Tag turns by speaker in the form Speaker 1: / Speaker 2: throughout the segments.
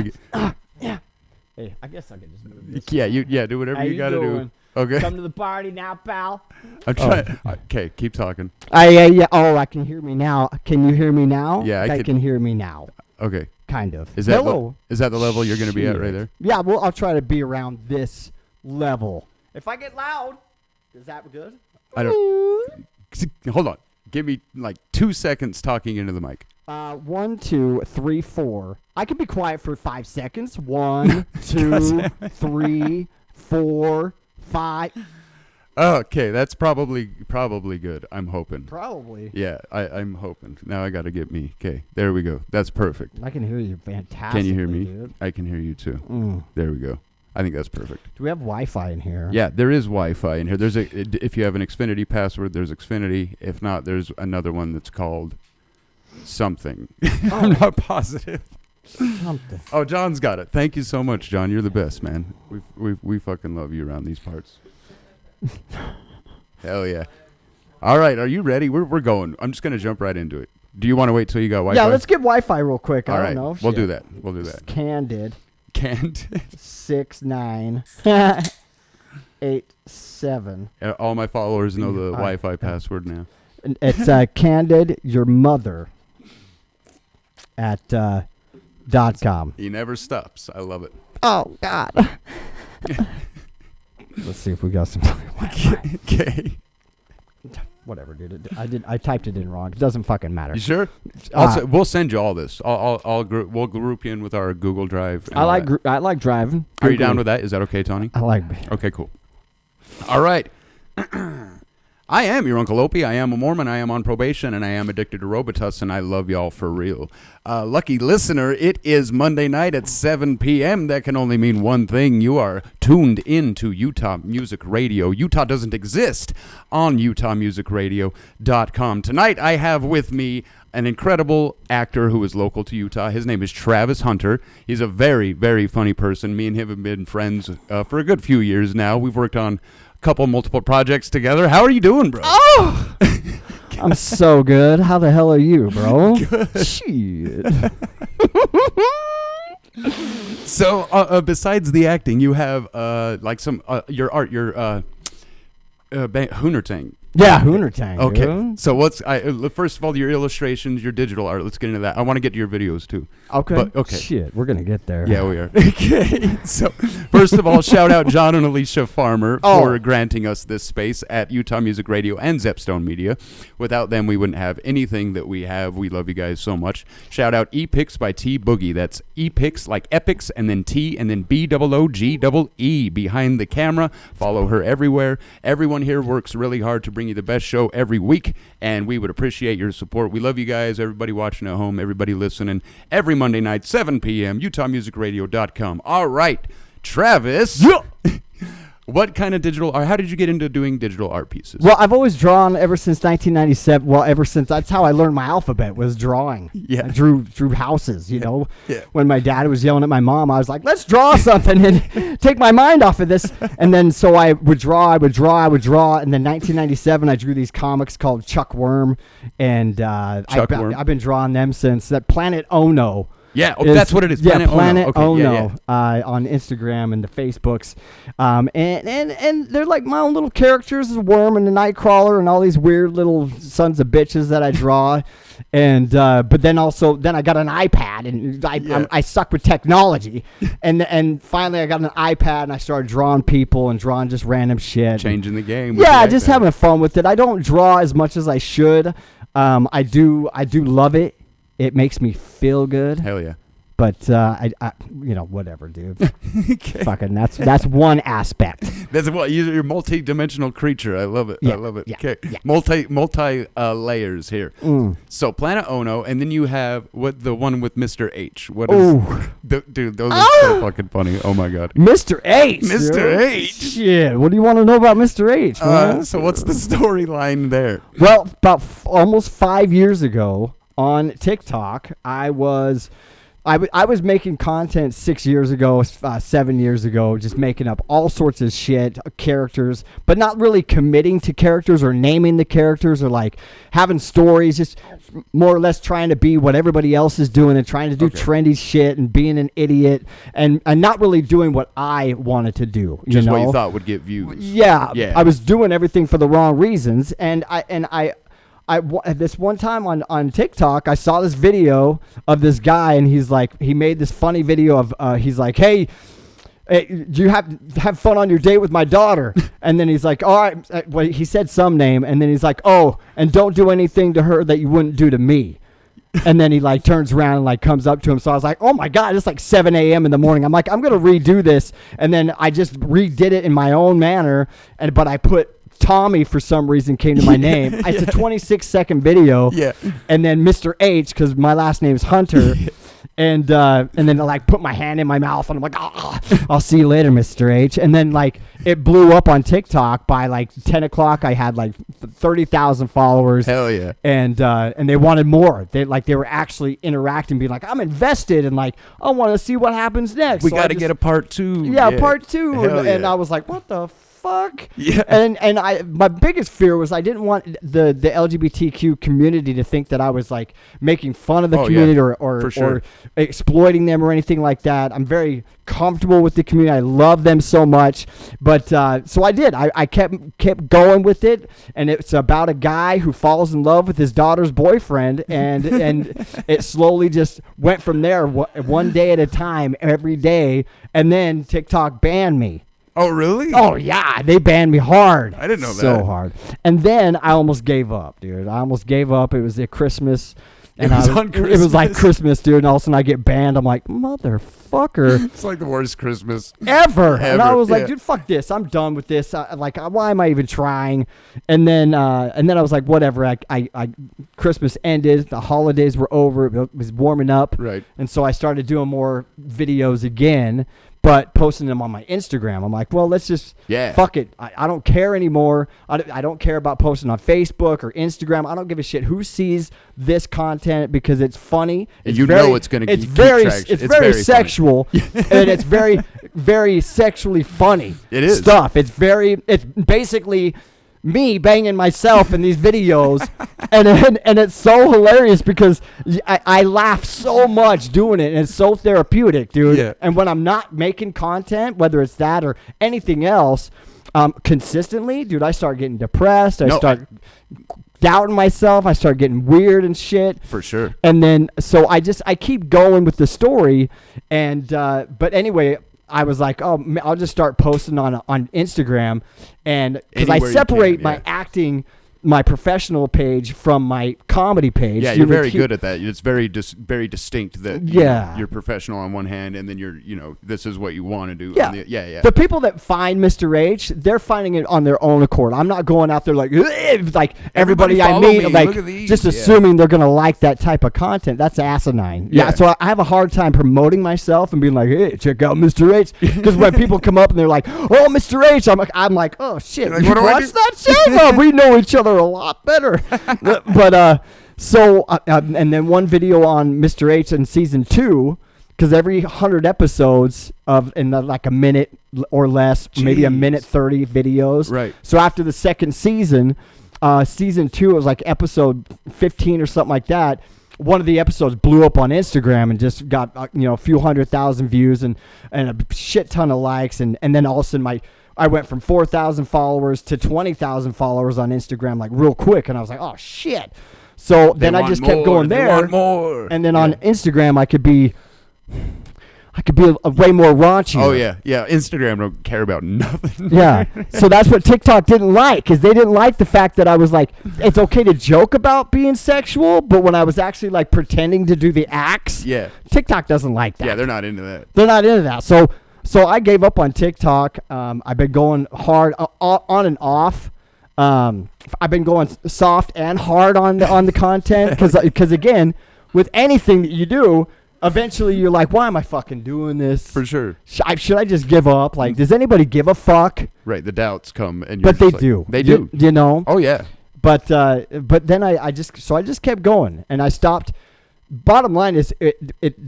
Speaker 1: me.
Speaker 2: Yeah. Hey, I guess I can just move this.
Speaker 1: Yeah. Do whatever
Speaker 2: How
Speaker 1: you gotta
Speaker 2: doing?
Speaker 1: do. Okay.
Speaker 2: Come to the party now, pal.
Speaker 1: I'm trying. Okay, keep talking.
Speaker 2: Yeah. Oh, I can hear me now. Can you hear me now?
Speaker 1: Yeah, I could-
Speaker 2: can hear me now.
Speaker 1: Okay.
Speaker 2: Kind of.
Speaker 1: Is that
Speaker 2: Hello.
Speaker 1: is that the level you're gonna be at right there?
Speaker 2: Yeah. Well, I'll try to be around this level. If I get loud, is that good?
Speaker 1: I don't. Hold on. Give me like 2 seconds talking into the mic.
Speaker 2: 1, 2, 3, 4. I can be quiet for 5 seconds. 1, 2, 3, 4, 5.
Speaker 1: Okay, that's probably good. I'm hoping.
Speaker 2: Probably.
Speaker 1: Yeah, I'm hoping. Now I gotta get me. Okay, there we go. That's perfect.
Speaker 2: I can hear you fantastically.
Speaker 1: Can you hear me?
Speaker 2: Dude.
Speaker 1: I can hear you too.
Speaker 2: Mm.
Speaker 1: There we go. I think that's perfect.
Speaker 2: Do we have Wi-Fi in here?
Speaker 1: Yeah, there is Wi-Fi in here. There's if you have an Xfinity password, there's Xfinity. If not, there's another one that's called something. I'm not positive.
Speaker 2: Something.
Speaker 1: Oh, John's got it. Thank you so much, John. You're the best, man. We fucking love you around these parts. Hell yeah. All right, are you ready? We're going. I'm just gonna jump right into it. Do you want to wait till you got Wi-Fi?
Speaker 2: Yeah, let's get Wi-Fi real quick.
Speaker 1: All
Speaker 2: I
Speaker 1: right,
Speaker 2: don't know.
Speaker 1: we'll
Speaker 2: Shit.
Speaker 1: do that. We'll do that.
Speaker 2: Candid.
Speaker 1: Can't.
Speaker 2: 6987.
Speaker 1: All my followers know the Wi-Fi password now.
Speaker 2: It's Candid your mother at .com.
Speaker 1: He never stops. I love it.
Speaker 2: Oh God. Let's see if we got some Wi-Fi.
Speaker 1: Okay.
Speaker 2: Whatever, dude. I typed it in wrong. It doesn't fucking matter.
Speaker 1: You sure? We'll send you all this. We'll group you in with our Google Drive.
Speaker 2: I like driving.
Speaker 1: Are you down with that? Is that okay, Tony?
Speaker 2: I like.
Speaker 1: Okay, cool. All right. I am your Uncle Opie. I am a Mormon. I am on probation, and I am addicted to Robitussin, and I love y'all for real. Lucky listener, it is Monday night at 7 p.m. That can only mean one thing. You are tuned into Utah Music Radio. Utah doesn't exist on UtahMusicRadio.com. Tonight, I have with me an incredible actor who is local to Utah. His name is Travis Hunter. He's a very, very funny person. Me and him have been friends for a good few years now. We've worked on multiple projects together. How are you doing, bro?
Speaker 2: Oh! I'm so good. How the hell are you, bro? Good. Shit.
Speaker 1: So, besides the acting, you have like some your art, your Hoonertang.
Speaker 2: Yeah, Hoonertang.
Speaker 1: Okay.
Speaker 2: Dude.
Speaker 1: So first of all, your illustrations, your digital art. Let's get into that. I want to get to your videos too.
Speaker 2: Okay.
Speaker 1: But, okay.
Speaker 2: Shit, we're gonna get there.
Speaker 1: Yeah, we are. Okay. So, first of all, shout out John and Alicia Farmer for granting us this space at Utah Music Radio and Zepstone Media. Without them, we wouldn't have anything that we have. We love you guys so much. Shout out Epics by T Boogie. That's Epics like Epics and then T and then BOOGEE behind the camera. Follow her everywhere. Everyone here works really hard to bring you the best show every week, and we would appreciate your support. We love you guys, everybody watching at home, everybody listening, every Monday night, 7 p.m., UtahMusicRadio.com. All right, Travis. Yeah. What kind of digital art? How did you get into doing digital art pieces?
Speaker 2: Well, I've always drawn ever since 1997. Well, ever since that's how I learned my alphabet was drawing.
Speaker 1: Yeah,
Speaker 2: I drew houses. You know,
Speaker 1: yeah.
Speaker 2: When my dad was yelling at my mom, I was like, "Let's draw something and take my mind off of this." And then so I would draw. And then 1997, I drew these comics called Chuck Worm, and I've been drawing them since that Planet Ono.
Speaker 1: Yeah, that's what it is.
Speaker 2: Yeah, Planet
Speaker 1: Ono. Okay,
Speaker 2: Ono on Instagram and the Facebooks, and they're like my own little characters, a worm and a nightcrawler and all these weird little sons of bitches that I draw, and but then I got an iPad and I suck with technology, and finally I got an iPad and I started drawing people and drawing just random shit,
Speaker 1: changing the game.
Speaker 2: Yeah, just having fun with it. I don't draw as much as I should. I do love it. It makes me feel good.
Speaker 1: Hell yeah.
Speaker 2: But I whatever, dude. Okay. Fucking that's one aspect.
Speaker 1: That's what you're a multi-dimensional creature. I love it.
Speaker 2: Yeah,
Speaker 1: I love it.
Speaker 2: Yeah,
Speaker 1: okay.
Speaker 2: Yeah.
Speaker 1: Multi layers here. So Planet Ono, and then you have the one with Mr. H. What is dude, those are so fucking funny. Oh my god.
Speaker 2: Mr. H.
Speaker 1: Mr. H.
Speaker 2: Shit. What do you want to know about Mr. H, man?
Speaker 1: So what's the storyline there?
Speaker 2: Well, about almost 5 years ago on TikTok, I was I was making content 6 years ago, 7 years ago, just making up all sorts of shit, characters, but not really committing to characters or naming the characters or like having stories, just more or less trying to be what everybody else is doing and trying to do trendy shit and being an idiot and not really doing what I wanted to do.
Speaker 1: Just what you thought would get views.
Speaker 2: Yeah. I was doing everything for the wrong reasons. And this one time on TikTok, I saw this video of this guy, and he made this funny video of, he's like, hey, do you have fun on your date with my daughter? And then he's like, all right, well, he said some name, and then he's like, oh, and don't do anything to her that you wouldn't do to me. And then he like turns around and like comes up to him. So I was like, oh my God, it's like 7 a.m. in the morning. I'm like, I'm going to redo this. And then I just redid it in my own manner. But I put Tommy for some reason came to my name. It's a 26-second video.
Speaker 1: Yeah.
Speaker 2: And then Mr. H, because my last name is Hunter. And then I like put my hand in my mouth and I'm like, I'll see you later, Mr. H. And then like it blew up on TikTok by like 10 o'clock. I had like 30,000 followers.
Speaker 1: Hell yeah.
Speaker 2: And they wanted more. They were actually interacting, being like, I'm invested and like, I want to see what happens next.
Speaker 1: We got to get a part 2.
Speaker 2: Yeah, part 2. And
Speaker 1: yeah.
Speaker 2: I was like, what the fuck?
Speaker 1: Yeah.
Speaker 2: And my biggest fear was I didn't want the LGBTQ community to think that I was like making fun of the community or exploiting them or anything like that. I'm very comfortable with the community. I love them so much. But so I did. I kept going with it, and it's about a guy who falls in love with his daughter's boyfriend, and it slowly just went from there, one day at a time, every day, and then TikTok banned me.
Speaker 1: Oh, really?
Speaker 2: Oh, yeah. They banned me hard.
Speaker 1: I didn't know that.
Speaker 2: So hard. And then I almost gave up, dude. I almost gave up. It was at Christmas. And
Speaker 1: on Christmas.
Speaker 2: It was like Christmas, dude. And all of a sudden I get banned. I'm like, motherfucker.
Speaker 1: It's like the worst Christmas
Speaker 2: ever. And I was like, dude, fuck this. I'm done with this. Why am I even trying? And then I was like, whatever. I Christmas ended. The holidays were over. It was warming up.
Speaker 1: Right.
Speaker 2: And so I started doing more videos again, but posting them on my Instagram. I'm like, well, let's just fuck it. I don't care anymore. I don't care about posting on Facebook or Instagram. I don't give a shit who sees this content because it's funny.
Speaker 1: It's it's going to keep traction.
Speaker 2: It's very sexual and it's very, very sexually funny.
Speaker 1: It is.
Speaker 2: Stuff. It's basically me banging myself in these videos, and it's so hilarious because I laugh so much doing it, and it's so therapeutic, dude.
Speaker 1: Yeah.
Speaker 2: And when I'm not making content, whether it's that or anything else, consistently, dude, I start getting depressed. I start doubting myself. I start getting weird and shit.
Speaker 1: For sure.
Speaker 2: And then so I keep going with the story, and but anyway, I was like, oh, I'll just start posting on Instagram, and because I separate my acting, my professional page from my comedy page.
Speaker 1: Yeah, you're very good at that. It's very very distinct that you're professional on one hand, and then this is what you want to do.
Speaker 2: Yeah. The people that find Mr. H, they're finding it on their own accord. I'm not going out there like everybody I meet, like just assuming they're gonna like that type of content. That's asinine. Yeah. So I have a hard time promoting myself and being like, hey, check out Mr. H, because when people come up and they're like, oh, Mr. H, I'm like, oh shit,
Speaker 1: like,
Speaker 2: you watch that show? No, we know each other a lot better. But and then one video on Mr. H in season 2, because every 100 episodes in like a minute or less, maybe a minute 30 videos.
Speaker 1: Right.
Speaker 2: So after the second season, season 2, it was like episode 15 or something like that. One of the episodes blew up on Instagram and just got a few 100,000 views and a shit ton of likes, and then all of a sudden I went from 4,000 followers to 20,000 followers on Instagram, like real quick. And I was like, oh shit. So then I just kept going there.
Speaker 1: Want more.
Speaker 2: And then on Instagram, I could be a way more raunchy.
Speaker 1: Oh yeah. Yeah. Instagram don't care about nothing.
Speaker 2: Yeah. So that's what TikTok didn't like, because they didn't like the fact that I was like, it's okay to joke about being sexual, but when I was actually like pretending to do the acts, TikTok doesn't like that.
Speaker 1: Yeah, they're not into that.
Speaker 2: They're not into that. So I gave up on TikTok. I've been going hard on and off. I've been going soft and hard on the content because again, with anything that you do, eventually you're like, why am I fucking doing this?
Speaker 1: For sure.
Speaker 2: Should I just give up? Like, does anybody give a fuck?
Speaker 1: Right. The doubts come, and you're
Speaker 2: but they do.
Speaker 1: They do.
Speaker 2: You know.
Speaker 1: Oh yeah.
Speaker 2: But then I just kept going, and I stopped bottom line is,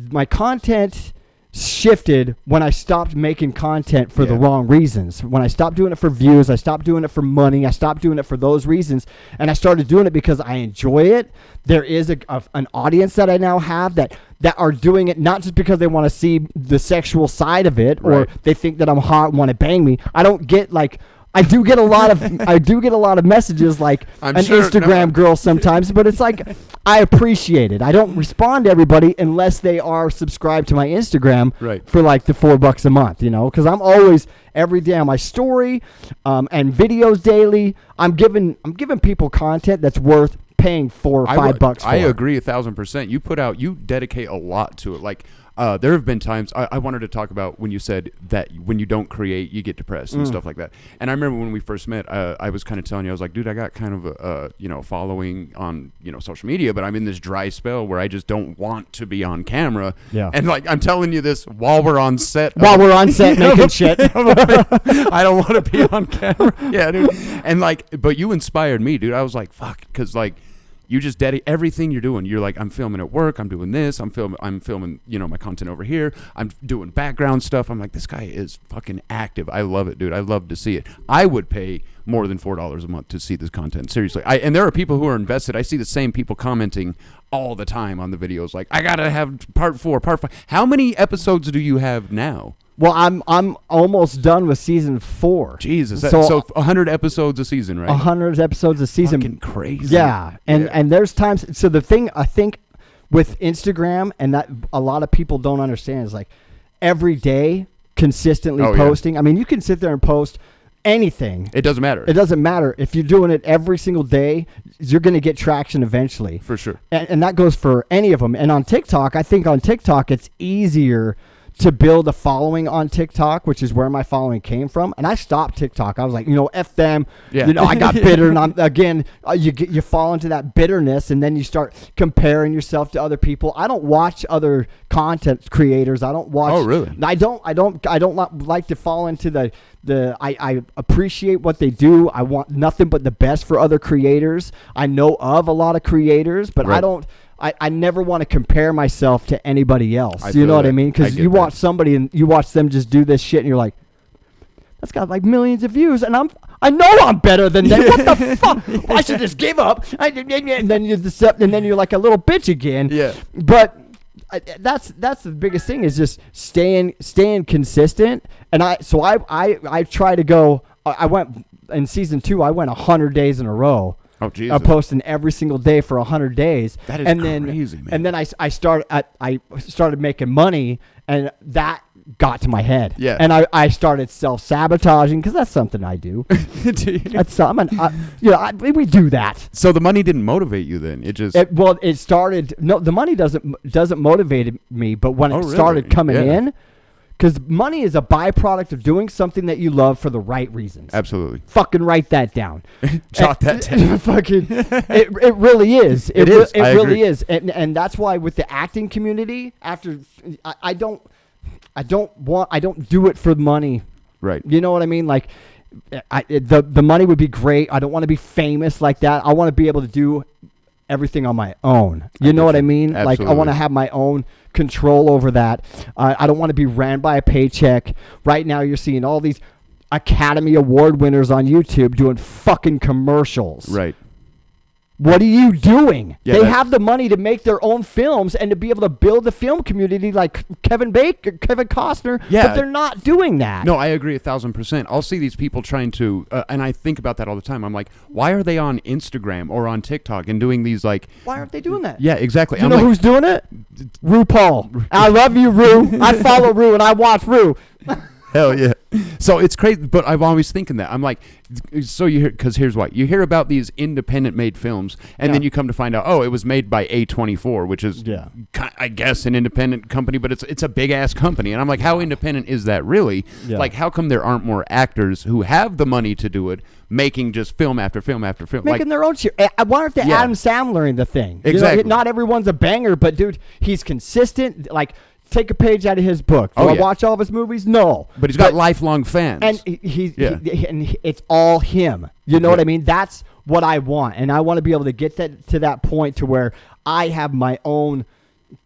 Speaker 2: my content shifted when I stopped making content for the wrong reasons. When I stopped doing it for views, I stopped doing it for money, I stopped doing it for those reasons, and I started doing it because I enjoy it. There is an audience that I now have that are doing it not just because they want to see the sexual side of it, or they think that I'm hot and want to bang me. I don't get like, I do get a lot of messages like Instagram girl sometimes, but it's like, I appreciate it. I don't respond to everybody unless they are subscribed to my Instagram for like the $4 a month, because I'm always every day on my story and videos daily. I'm giving people content that's worth paying $4 or $5 for.
Speaker 1: I agree 1,000%. You dedicate a lot to it. Like, there have been times I wanted to talk about when you said that when you don't create, you get depressed and stuff like that. And I remember when we first met, I was kind of telling you, I was like, dude, I got kind of a following on social media, but I'm in this dry spell where I just don't want to be on camera. Yeah. And like, I'm telling you this while we're on set.
Speaker 2: Making shit.
Speaker 1: I don't want to be on camera. Yeah, dude. And like, but you inspired me, dude. I was like, fuck, because like, you just dedicate everything you're doing. You're like, I'm filming at work. I'm doing this. I'm filming, my content over here. I'm doing background stuff. I'm like, this guy is fucking active. I love it, dude. I love to see it. I would pay more than $4 a month to see this content. Seriously. And there are people who are invested. I see the same people commenting all the time on the videos. Like, I got to have part 4, part 5. How many episodes do you have now?
Speaker 2: Well, I'm almost done with season 4.
Speaker 1: Jesus, so 100 episodes a season, right?
Speaker 2: 100 episodes a season.
Speaker 1: Fucking crazy.
Speaker 2: Yeah, and there's times. So the thing I think with Instagram, and that a lot of people don't understand, is like every day consistently posting. Yeah. I mean, you can sit there and post anything.
Speaker 1: It doesn't matter.
Speaker 2: It doesn't matter. If you're doing it every single day, you're going to get traction eventually.
Speaker 1: For sure.
Speaker 2: And that goes for any of them. And on TikTok, I think on TikTok it's easier to build a following on TikTok, which is where my following came from. And I stopped TikTok. I was like, F them. Yeah. I got bitter. And you fall into that bitterness, and then you start comparing yourself to other people. I don't watch other content creators. I don't watch.
Speaker 1: Oh, really?
Speaker 2: I don't like to fall into I appreciate what they do. I want nothing but the best for other creators. I know of a lot of creators, but I never want to compare myself to anybody else. You know what I mean? Because you watch somebody and you watch them just do this shit, and you're like, that's got like millions of views, and I know I'm better than them. What the fuck? I should just give up. And then you're like a little bitch again.
Speaker 1: Yeah.
Speaker 2: But that's the biggest thing, is just staying consistent. And I try to go. I went in season 2. I went 100 days in a row.
Speaker 1: Oh, Jesus.
Speaker 2: Posting every single day for 100 days.
Speaker 1: That is crazy, man.
Speaker 2: And then I started making money, and that got to my head.
Speaker 1: Yeah.
Speaker 2: And I started self-sabotaging, because that's something I do. That's something. We do that.
Speaker 1: So the money didn't motivate you then? It just...
Speaker 2: it started... No, the money doesn't motivate me, but when it started coming in... Because money is a byproduct of doing something that you love for the right reasons.
Speaker 1: Absolutely.
Speaker 2: Fucking write that down.
Speaker 1: Jot that down.
Speaker 2: It really is.
Speaker 1: It is.
Speaker 2: It really is. And that's why with the acting community, I don't do it for money.
Speaker 1: Right.
Speaker 2: You know what I mean? Like, the money would be great. I don't want to be famous like that. I want to be able to do everything on my own. You know what I mean?
Speaker 1: Absolutely.
Speaker 2: Like, I want to have my own control over that. I don't want to be ran by a paycheck. Right now, you're seeing all these Academy Award winners on YouTube doing fucking commercials.
Speaker 1: Right.
Speaker 2: What are you doing?
Speaker 1: Yeah,
Speaker 2: they have the money to make their own films and to be able to build the film community like Kevin Costner, but they're not doing that.
Speaker 1: No, I agree 1,000%. I'll see these people trying to, and I think about that all the time. I'm like, why are they on Instagram or on TikTok and doing these like...
Speaker 2: Why aren't they doing that?
Speaker 1: Yeah, exactly.
Speaker 2: You know who's doing it? RuPaul. I love you, Ru. I follow Ru and I watch Ru.
Speaker 1: Hell yeah. So it's crazy, but I'm always thinking that. I'm like, so you hear, because here's why. You hear about these independent made films, and then you come to find out, it was made by A24, which is, I guess, an independent company, but it's a big-ass company. And I'm like, how independent is that really? Yeah. Like, how come there aren't more actors who have the money to do it, making just film after film after film?
Speaker 2: Making their own shit. I wonder if they're Adam Sandler in the thing.
Speaker 1: Exactly.
Speaker 2: Not everyone's a banger, but, dude, he's consistent. Like... Take a page out of his book. Do I watch all of his movies? No.
Speaker 1: But he's got lifelong fans.
Speaker 2: And and it's all him. You know what I mean? That's what I want. And I want to be able to get to that point to where I have my own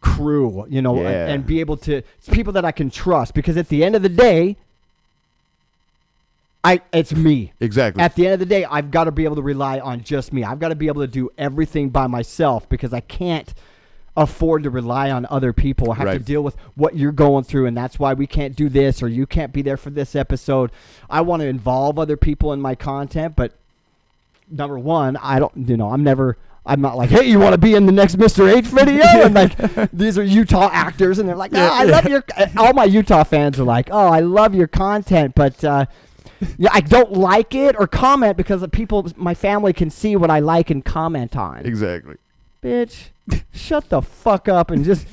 Speaker 2: crew, you know,
Speaker 1: Yeah.
Speaker 2: and be able to, it's people that I can trust, because at the end of the day, it's me.
Speaker 1: Exactly.
Speaker 2: At the end of the day, I've got to be able to rely on just me. I've got to be able to do everything by myself, because I can't afford to rely on other people or have to
Speaker 1: Right.
Speaker 2: deal with what you're going through, and that's why we can't do this, or you can't be there for this episode. I want to involve other people in my content, but number one, I'm not like, hey, you want to be in the next Mr. H video? And like, these are Utah actors, and they're like, I love your. All my Utah fans are like, oh, I love your content, but yeah, I don't like it or comment because the people, my family can see what I like and comment on.
Speaker 1: Exactly.
Speaker 2: Bitch, shut the fuck up and just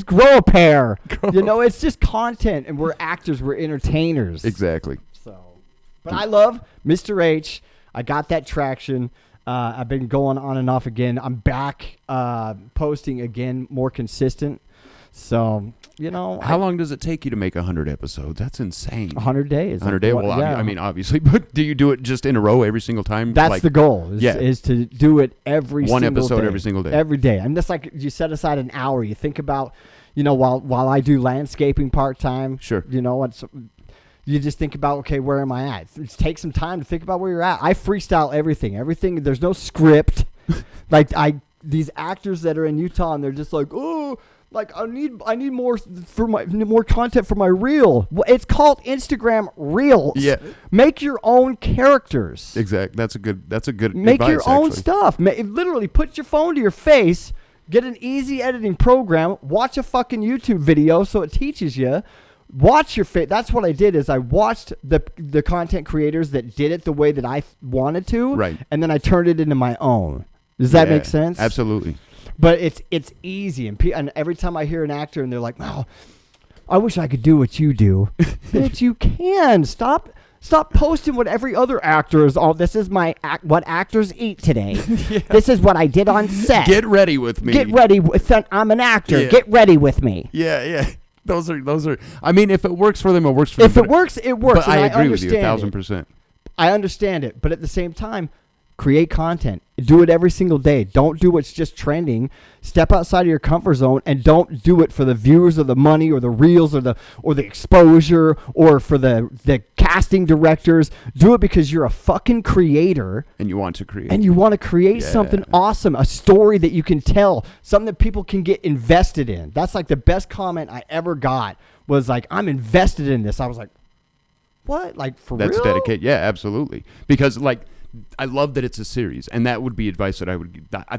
Speaker 2: grow a pair. You know, it's just content, and we're actors, we're entertainers.
Speaker 1: Exactly.
Speaker 2: So, but I love Mr. H. I got that traction. I've been going on and off again. I'm back posting again, more consistent. So, you know.
Speaker 1: How long does it take you to make 100 episodes? That's insane.
Speaker 2: 100 days.
Speaker 1: 100 days? Well,
Speaker 2: yeah.
Speaker 1: I mean, obviously, but do you do it just in a row every single time?
Speaker 2: That's
Speaker 1: like,
Speaker 2: the goal,
Speaker 1: yeah.
Speaker 2: is to do it every
Speaker 1: one
Speaker 2: single
Speaker 1: episode
Speaker 2: day.
Speaker 1: every single day.
Speaker 2: Every day. And that's like, you set aside an hour. You think about, you know, while I do landscaping part-time.
Speaker 1: Sure.
Speaker 2: You know, you just think about, okay, where am I at? Take some time to think about where you're at. I freestyle everything. There's no script. Like, these actors that are in Utah, and they're just like, oh, like, I need more content for my reel. Well, it's called Instagram Reels.
Speaker 1: Yeah.
Speaker 2: Make your own characters.
Speaker 1: Exactly. That's a good
Speaker 2: Make
Speaker 1: advice,
Speaker 2: your own
Speaker 1: actually.
Speaker 2: stuff. Literally, put your phone to your face, get an easy editing program, watch a fucking YouTube video so it teaches you. Watch your face. That's what I did, is I watched the content creators that did it the way that I wanted to,
Speaker 1: Right.
Speaker 2: and then I turned it into my own. Does that
Speaker 1: Yeah,
Speaker 2: make sense?
Speaker 1: Absolutely.
Speaker 2: But it's easy, and every time I hear an actor and they're like, "Wow, I wish I could do what you do," bitch, you can. Stop posting what every other actor is. Oh, this is what actors eat today. This is what I did on set.
Speaker 1: Get ready with me.
Speaker 2: Get ready with. I'm an actor.
Speaker 1: Yeah.
Speaker 2: Get ready with me.
Speaker 1: Yeah. Those are. I mean, if it works for them, it works for them.
Speaker 2: If it works, it works.
Speaker 1: But I
Speaker 2: and
Speaker 1: agree with you
Speaker 2: understand it.
Speaker 1: 1,000%.
Speaker 2: I understand it, but at the same time, create content. Do it every single day. Don't do what's just trending. Step outside of your comfort zone, and don't do it for the views or the money or the reels or the exposure or for the casting directors. Do it because you're a fucking creator
Speaker 1: And you want to create.
Speaker 2: and you want to create
Speaker 1: Yeah.
Speaker 2: something awesome, a story that you can tell, something that people can get invested in. That's like the best comment I ever got, was like, I'm invested in this. I was like, what? Like, for real?
Speaker 1: That's dedicated. Yeah, absolutely. Because like, I love that it's a series, and that would be advice that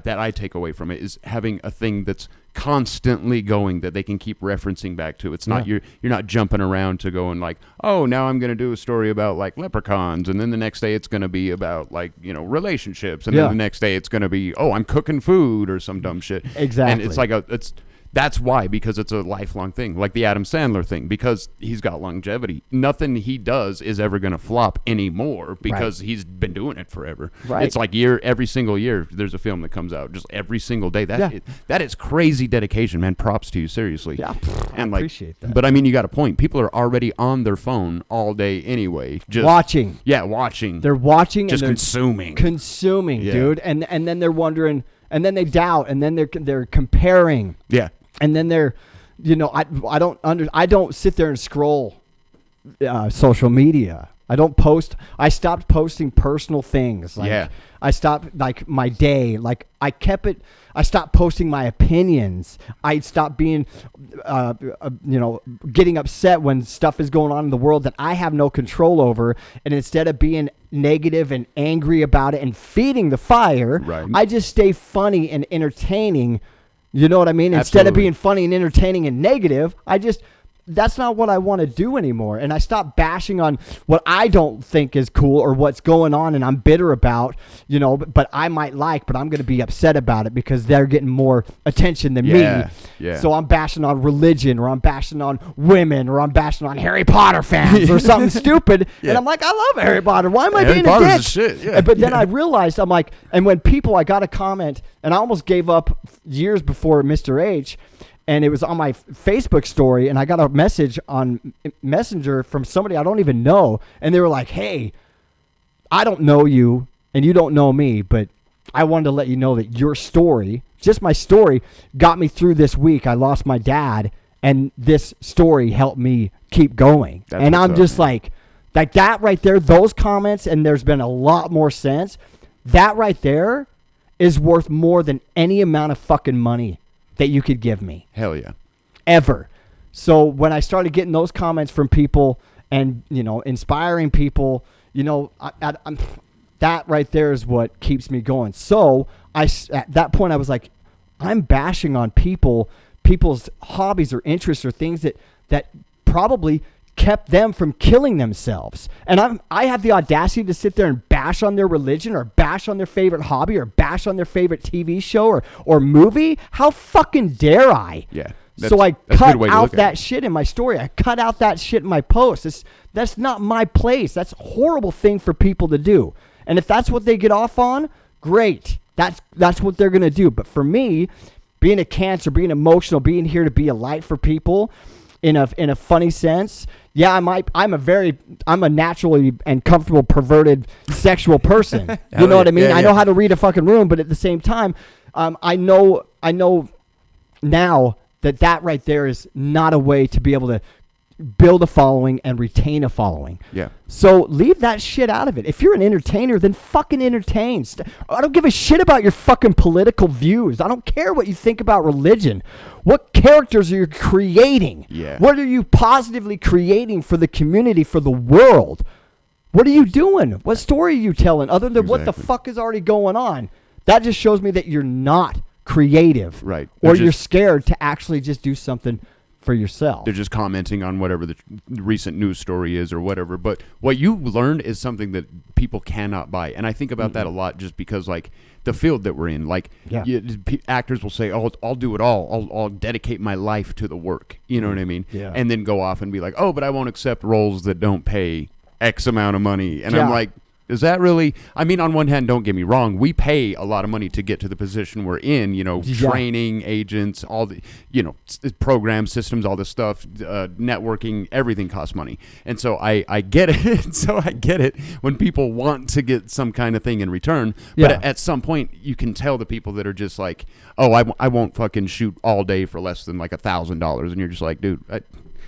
Speaker 1: I take away from it, is having a thing that's constantly going that they can keep referencing back to. It's not you're not jumping around to going like, oh, now I'm going to do a story about like leprechauns, and then the next day it's going to be about like, you know, relationships, and then the next day it's going to be, oh, I'm cooking food or some dumb shit.
Speaker 2: Exactly.
Speaker 1: And it's like that's why, because it's a lifelong thing, like the Adam Sandler thing, because he's got longevity. Nothing he does is ever going to flop anymore, because he's been doing it forever.
Speaker 2: Right.
Speaker 1: It's like every single year there's a film that comes out, just every single day. That is crazy dedication, man. Props to you, seriously.
Speaker 2: Yeah,
Speaker 1: and
Speaker 2: I appreciate that.
Speaker 1: But I mean, you got a point. People are already on their phone all day anyway. Just
Speaker 2: watching.
Speaker 1: Yeah, watching.
Speaker 2: They're watching,
Speaker 1: just
Speaker 2: and they're
Speaker 1: consuming. Yeah.
Speaker 2: dude. And then they're wondering, and then they doubt, and then they're comparing.
Speaker 1: Yeah.
Speaker 2: And then they're, you know, I don't sit there and scroll social media. I don't post. I stopped posting personal things. Like, I stopped, like, my day. Like, I stopped posting my opinions. I stopped being, getting upset when stuff is going on in the world that I have no control over. And instead of being negative and angry about it and feeding the fire, I just stay funny and entertaining. You know what I mean? Instead of being funny and entertaining and negative, that's not what I want to do anymore. And I stopped bashing on what I don't think is cool or what's going on and I'm bitter about, you know, but I might like, but I'm going to be upset about it because they're getting more attention than me.
Speaker 1: Yeah.
Speaker 2: So I'm bashing on religion, or I'm bashing on women, or I'm bashing on Harry Potter fans or something stupid. And I'm like, I love Harry Potter. Why am I being a dick?
Speaker 1: Shit. Yeah.
Speaker 2: But then I realized, I'm like, and when I got a comment, and I almost gave up years before Mr. H, and it was on my Facebook story, and I got a message on Messenger from somebody I don't even know, and they were like, hey, I don't know you, and you don't know me, but I wanted to let you know that your story, just my story, got me through this week. I lost my dad, and this story helped me keep going.
Speaker 1: That's
Speaker 2: and
Speaker 1: what's
Speaker 2: I'm
Speaker 1: up,
Speaker 2: just
Speaker 1: man.
Speaker 2: like that right there, those comments, and there's been a lot more since. That right there is worth more than any amount of fucking money that you could give me.
Speaker 1: Hell yeah.
Speaker 2: Ever. So when I started getting those comments from people and, inspiring people, I'm that right there is what keeps me going. So at that point I was like, I'm bashing on people's hobbies or interests or things that probably kept them from killing themselves. And I have the audacity to sit there and bash on their religion or bash on their favorite hobby or bash on their favorite TV show or movie. How fucking dare I?
Speaker 1: Yeah.
Speaker 2: So I
Speaker 1: that's a
Speaker 2: cut
Speaker 1: good way to
Speaker 2: out
Speaker 1: look at
Speaker 2: that
Speaker 1: it.
Speaker 2: shit in my story. I cut out that shit in my post. That's not my place. That's a horrible thing for people to do. And if that's what they get off on, great. That's what they're going to do. But for me, being a Cancer, being emotional, being here to be a light for people in a funny sense, yeah, I'm a naturally and comfortable perverted sexual person. You know what I mean?
Speaker 1: Yeah,
Speaker 2: I know
Speaker 1: yeah.
Speaker 2: how to read a fucking room, but at the same time, I know now that right there is not a way to be able to build a following and retain a following.
Speaker 1: Yeah.
Speaker 2: So leave that shit out of it. If you're an entertainer, then fucking entertain. I don't give a shit about your fucking political views. I don't care what you think about religion. What characters are you creating?
Speaker 1: Yeah.
Speaker 2: What are you positively creating for the community, for the world? What are you doing? What story are you telling other than what the
Speaker 1: Exactly.
Speaker 2: fuck is already going on? That just shows me that you're not creative.
Speaker 1: Right.
Speaker 2: Or
Speaker 1: They're
Speaker 2: you're
Speaker 1: just-
Speaker 2: scared to actually just do something for yourself.
Speaker 1: They're just commenting on whatever the recent news story is or whatever. But what you learned is something that people cannot buy. And I think about that a lot just because, like, the field that we're in, like,
Speaker 2: Yeah.
Speaker 1: actors will say, oh, I'll do it all. I'll dedicate my life to the work. You know what I mean?
Speaker 2: Yeah.
Speaker 1: And then go off and be like, oh, but I won't accept roles that don't pay X amount of money. And
Speaker 2: Yeah.
Speaker 1: I'm like, is that really? I mean, on one hand, don't get me wrong. We pay a lot of money to get to the position we're in,
Speaker 2: Yeah.
Speaker 1: training, agents, all the, programs, systems, all this stuff, networking, everything costs money. And so I get it. So I get it when people want to get some kind of thing in return. But
Speaker 2: Yeah.
Speaker 1: at some point, you can tell the people that are just like, oh, I won't fucking shoot all day for less than like $1,000. And you're just like, dude,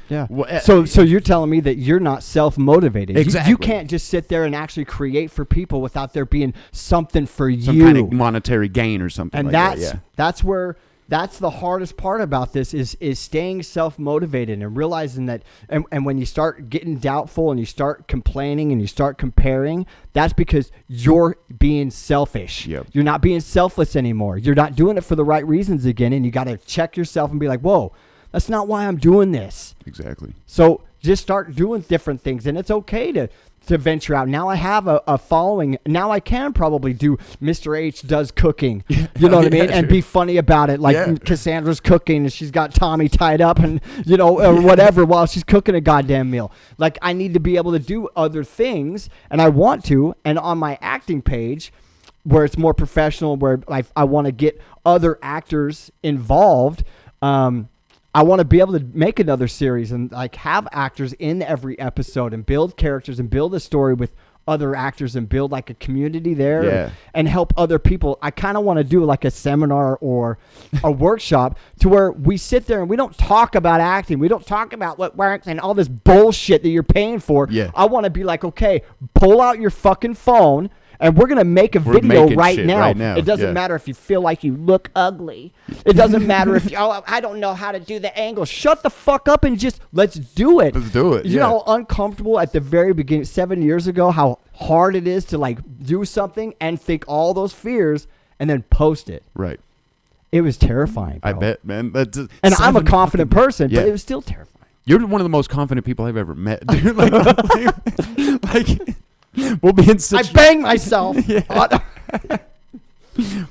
Speaker 2: Yeah.
Speaker 1: Well,
Speaker 2: So you're telling me that you're not self-motivated.
Speaker 1: Exactly.
Speaker 2: You can't just sit there and actually create for people without there being something for
Speaker 1: some
Speaker 2: you.
Speaker 1: kind of monetary gain or something
Speaker 2: And
Speaker 1: like that. Yeah.
Speaker 2: that's the hardest part about this is staying self-motivated and realizing that and when you start getting doubtful and you start complaining and you start comparing, that's because you're being selfish.
Speaker 1: Yep.
Speaker 2: You're not being selfless anymore. You're not doing it for the right reasons again, and you got to check yourself and be like, whoa, that's not why I'm doing this.
Speaker 1: Exactly.
Speaker 2: So just start doing different things, and it's okay to venture out. Now I have a following. Now I can probably do Mr. H does cooking. You know what I mean?
Speaker 1: Yeah,
Speaker 2: And
Speaker 1: sure.
Speaker 2: be funny about it. Like
Speaker 1: Yeah.
Speaker 2: Cassandra's cooking and she's got Tommy tied up and, or whatever while she's cooking a goddamn meal. Like I need to be able to do other things, and I want to. And on my acting page, where it's more professional, where I want to get other actors involved, I want to be able to make another series and like have actors in every episode and build characters and build a story with other actors and build like a community there
Speaker 1: Yeah.
Speaker 2: and help other people. I kind of want to do like a seminar or a workshop to where we sit there and we don't talk about acting. We don't talk about what works and all this bullshit that you're paying for.
Speaker 1: Yeah.
Speaker 2: I want to be like, okay, pull out your fucking phone and we're going to make a
Speaker 1: We're
Speaker 2: video
Speaker 1: making
Speaker 2: right
Speaker 1: shit
Speaker 2: now.
Speaker 1: right now.
Speaker 2: It doesn't
Speaker 1: Yeah.
Speaker 2: matter if you feel like you look ugly. It doesn't matter if you, oh, I don't know how to do the angle. Shut the fuck up and just let's do it.
Speaker 1: Let's do it,
Speaker 2: You
Speaker 1: yeah.
Speaker 2: know how uncomfortable at the very beginning, 7 years ago, how hard it is to like do something and think all those fears and then post it.
Speaker 1: Right.
Speaker 2: It was terrifying.
Speaker 1: I
Speaker 2: bro.
Speaker 1: bet, man. That's
Speaker 2: And I'm a
Speaker 1: 7
Speaker 2: confident
Speaker 1: fucking-
Speaker 2: person,
Speaker 1: Yeah.
Speaker 2: but it was still terrifying.
Speaker 1: You're one of the most confident people I've ever met, dude. Like, we'll be in
Speaker 2: I bang myself.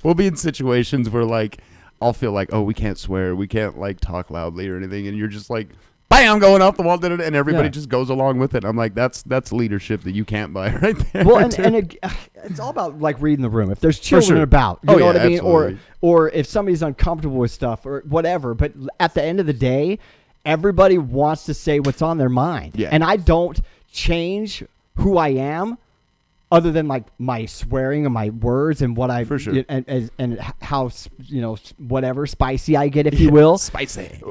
Speaker 1: we'll be in situations where like I'll feel like, oh, we can't swear, we can't like talk loudly or anything, and you're just like, bam, going off the wall, and everybody
Speaker 2: Yeah.
Speaker 1: just goes along with it. I'm like, that's leadership that you can't buy right there.
Speaker 2: Well, and
Speaker 1: dude.
Speaker 2: it's all about like reading the room. If there's children
Speaker 1: sure.
Speaker 2: about, you
Speaker 1: Oh,
Speaker 2: know
Speaker 1: yeah,
Speaker 2: what I mean,
Speaker 1: absolutely.
Speaker 2: or if somebody's uncomfortable with stuff or whatever. But at the end of the day, everybody wants to say what's on their mind.
Speaker 1: Yeah.
Speaker 2: And I don't change who I am other than like my swearing and my words and what I
Speaker 1: For sure.
Speaker 2: and how whatever spicy I get, if you will,
Speaker 1: Spicy.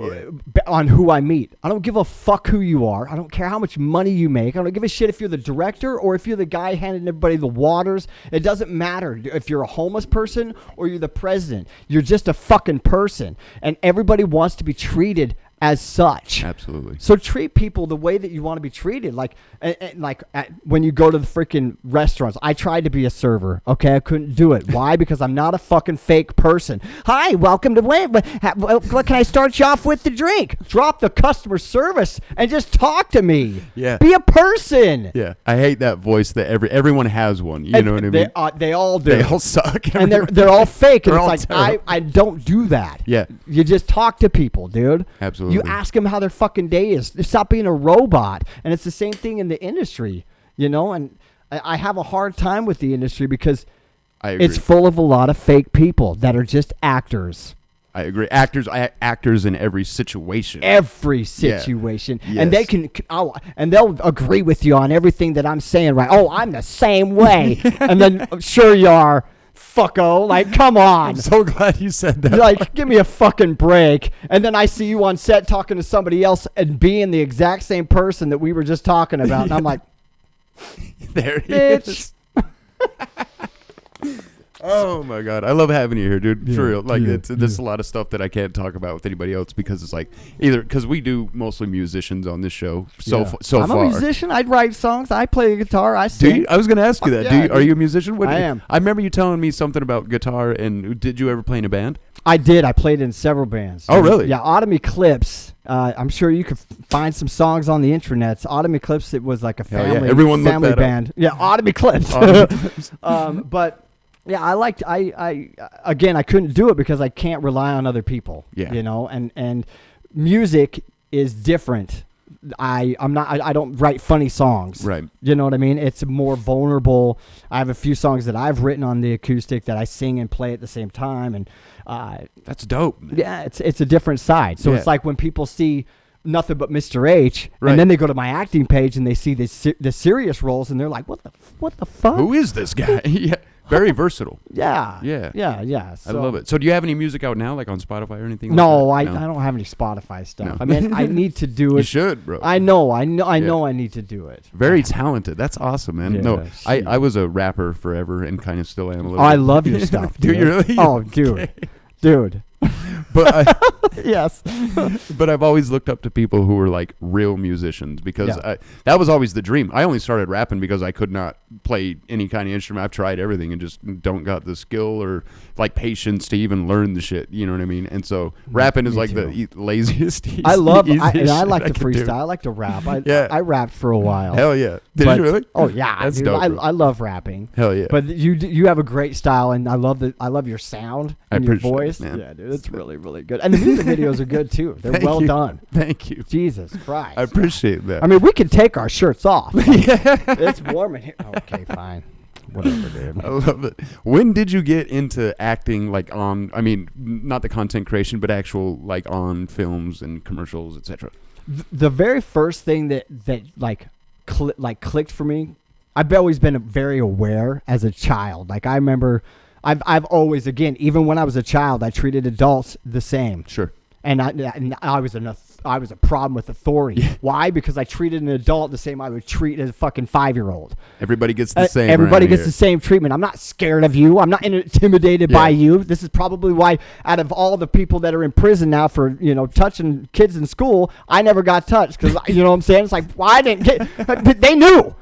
Speaker 2: on who I meet. I don't give a fuck who you are. I don't care how much money you make. I don't give a shit if you're the director or if you're the guy handing everybody the waters. It doesn't matter if you're a homeless person or you're the president. You're just a fucking person, and everybody wants to be treated as such.
Speaker 1: Absolutely.
Speaker 2: So treat people the way that you want to be treated. When you go to the freaking restaurants, I tried to be a server. Okay, I couldn't do it. Why? Because I'm not a fucking fake person. Hi, welcome to what can I start you off with the drink? Drop the customer service and just talk to me.
Speaker 1: Yeah.
Speaker 2: Be a person.
Speaker 1: Yeah. I hate that voice that everyone has one. You know what I mean?
Speaker 2: They all do.
Speaker 1: They all suck.
Speaker 2: And they're all fake. And
Speaker 1: They're all
Speaker 2: it's like,
Speaker 1: terrible.
Speaker 2: I don't do that.
Speaker 1: Yeah.
Speaker 2: You just talk to people, dude.
Speaker 1: Absolutely.
Speaker 2: You ask them how their fucking day is. Stop being a robot. And it's the same thing in the industry, and I have a hard time with the industry because
Speaker 1: I agree.
Speaker 2: it's full of a lot of fake people that are just actors.
Speaker 1: I agree. Actors in every situation.
Speaker 2: Every situation.
Speaker 1: Yes.
Speaker 2: And they and they'll agree with you on everything that I'm saying, right? Oh, I'm the same way. And then sure you are. Fucko, like, come on.
Speaker 1: I'm so glad you said that.
Speaker 2: Like, give me a fucking break. And then I see you on set talking to somebody else and being the exact same person that we were just talking about. And I'm like,
Speaker 1: There he
Speaker 2: bitch.
Speaker 1: is. Oh my God, I love having you here, dude. For real, like there's a lot of stuff that I can't talk about with anybody else because it's like either because we do mostly musicians on this show. So
Speaker 2: I'm
Speaker 1: far,
Speaker 2: a musician. I write songs. I play the guitar. I
Speaker 1: Do
Speaker 2: sing.
Speaker 1: you? I was going to ask you that.
Speaker 2: Yeah,
Speaker 1: Are you a musician?
Speaker 2: I am.
Speaker 1: I remember you telling me something about guitar. And did you ever play in a band?
Speaker 2: I did. I played in several bands.
Speaker 1: Oh, really?
Speaker 2: Yeah, Autumn Eclipse. I'm sure you could find some songs on the internets. Autumn Eclipse. It was like a
Speaker 1: Hell yeah.
Speaker 2: family,
Speaker 1: Everyone look
Speaker 2: family
Speaker 1: that up.
Speaker 2: band. Yeah, Autumn Eclipse.
Speaker 1: Autumn Eclipse.
Speaker 2: But yeah, I again, I couldn't do it because I can't rely on other people.
Speaker 1: Yeah.
Speaker 2: And music is different. I don't write funny songs.
Speaker 1: Right.
Speaker 2: You know what I mean? It's more vulnerable. I have a few songs that I've written on the acoustic that I sing and play at the same time, and
Speaker 1: That's dope. Man.
Speaker 2: yeah, it's a different side. So
Speaker 1: Yeah.
Speaker 2: it's like when people see nothing but Mr. H,
Speaker 1: Right.
Speaker 2: and then they go to my acting page and they see the serious roles, and they're like, what the fuck?
Speaker 1: Who is this guy? Yeah. Very versatile.
Speaker 2: Yeah.
Speaker 1: Yeah.
Speaker 2: Yeah.
Speaker 1: I
Speaker 2: So-
Speaker 1: love it. So do you have any music out now, like on Spotify or anything?
Speaker 2: No,
Speaker 1: like
Speaker 2: I
Speaker 1: that?
Speaker 2: don't have any Spotify stuff.
Speaker 1: No.
Speaker 2: I mean, I need to do
Speaker 1: You
Speaker 2: it.
Speaker 1: should, bro.
Speaker 2: I know I need to do it.
Speaker 1: Very talented. That's awesome, man.
Speaker 2: Yeah,
Speaker 1: No,
Speaker 2: shit.
Speaker 1: I was a rapper forever and kind of still am a little.
Speaker 2: Oh, I
Speaker 1: bit.
Speaker 2: love your stuff.
Speaker 1: Do you really?
Speaker 2: Oh, dude. Dude.
Speaker 1: But
Speaker 2: Yes.
Speaker 1: but I've always looked up to people who were like real musicians because
Speaker 2: Yeah.
Speaker 1: that was always the dream. I only started rapping because I could not play any kind of instrument. I've tried everything and just don't got the skill or like patience to even learn the shit. You know what I mean? And so rapping is
Speaker 2: Me
Speaker 1: like
Speaker 2: too.
Speaker 1: the laziest.
Speaker 2: I love
Speaker 1: easiest
Speaker 2: and I
Speaker 1: shit
Speaker 2: like to
Speaker 1: could do.
Speaker 2: freestyle. I like to rap.
Speaker 1: Yeah.
Speaker 2: I rapped for a while.
Speaker 1: Hell yeah! Did
Speaker 2: But-
Speaker 1: you really?
Speaker 2: Oh yeah,
Speaker 1: That's
Speaker 2: dude.
Speaker 1: dope,
Speaker 2: I
Speaker 1: bro.
Speaker 2: love rapping.
Speaker 1: Hell yeah!
Speaker 2: But you have a great style, and I love your sound
Speaker 1: I
Speaker 2: and your
Speaker 1: appreciate it,
Speaker 2: voice.
Speaker 1: man.
Speaker 2: Yeah, dude, it's really really good. And the music videos are good too. They're
Speaker 1: Thank
Speaker 2: well
Speaker 1: you.
Speaker 2: done.
Speaker 1: Thank you.
Speaker 2: Jesus Christ.
Speaker 1: I appreciate that.
Speaker 2: I mean, we can take our shirts off. It's warm in here. Okay, fine. Whatever, dude.
Speaker 1: I love it. When did you get into acting, like on? I mean, not the content creation, but actual like on films and commercials, etc.
Speaker 2: The very first thing that like clicked for me, I've always been very aware as a child. Like I remember, I've always, again, even when I was a child, I treated adults the same.
Speaker 1: Sure.
Speaker 2: And I was a problem with authority.
Speaker 1: Yeah.
Speaker 2: Why? Because I treated an adult the same I would treat a fucking 5-year-old.
Speaker 1: Everybody gets the same.
Speaker 2: Everybody
Speaker 1: around
Speaker 2: gets
Speaker 1: here.
Speaker 2: the same treatment. I'm not scared of you. I'm not intimidated by you. This is probably why, out of all the people that are in prison now for touching kids in school, I never got touched because you know what I'm saying. It's like, well, I didn't get. But they knew.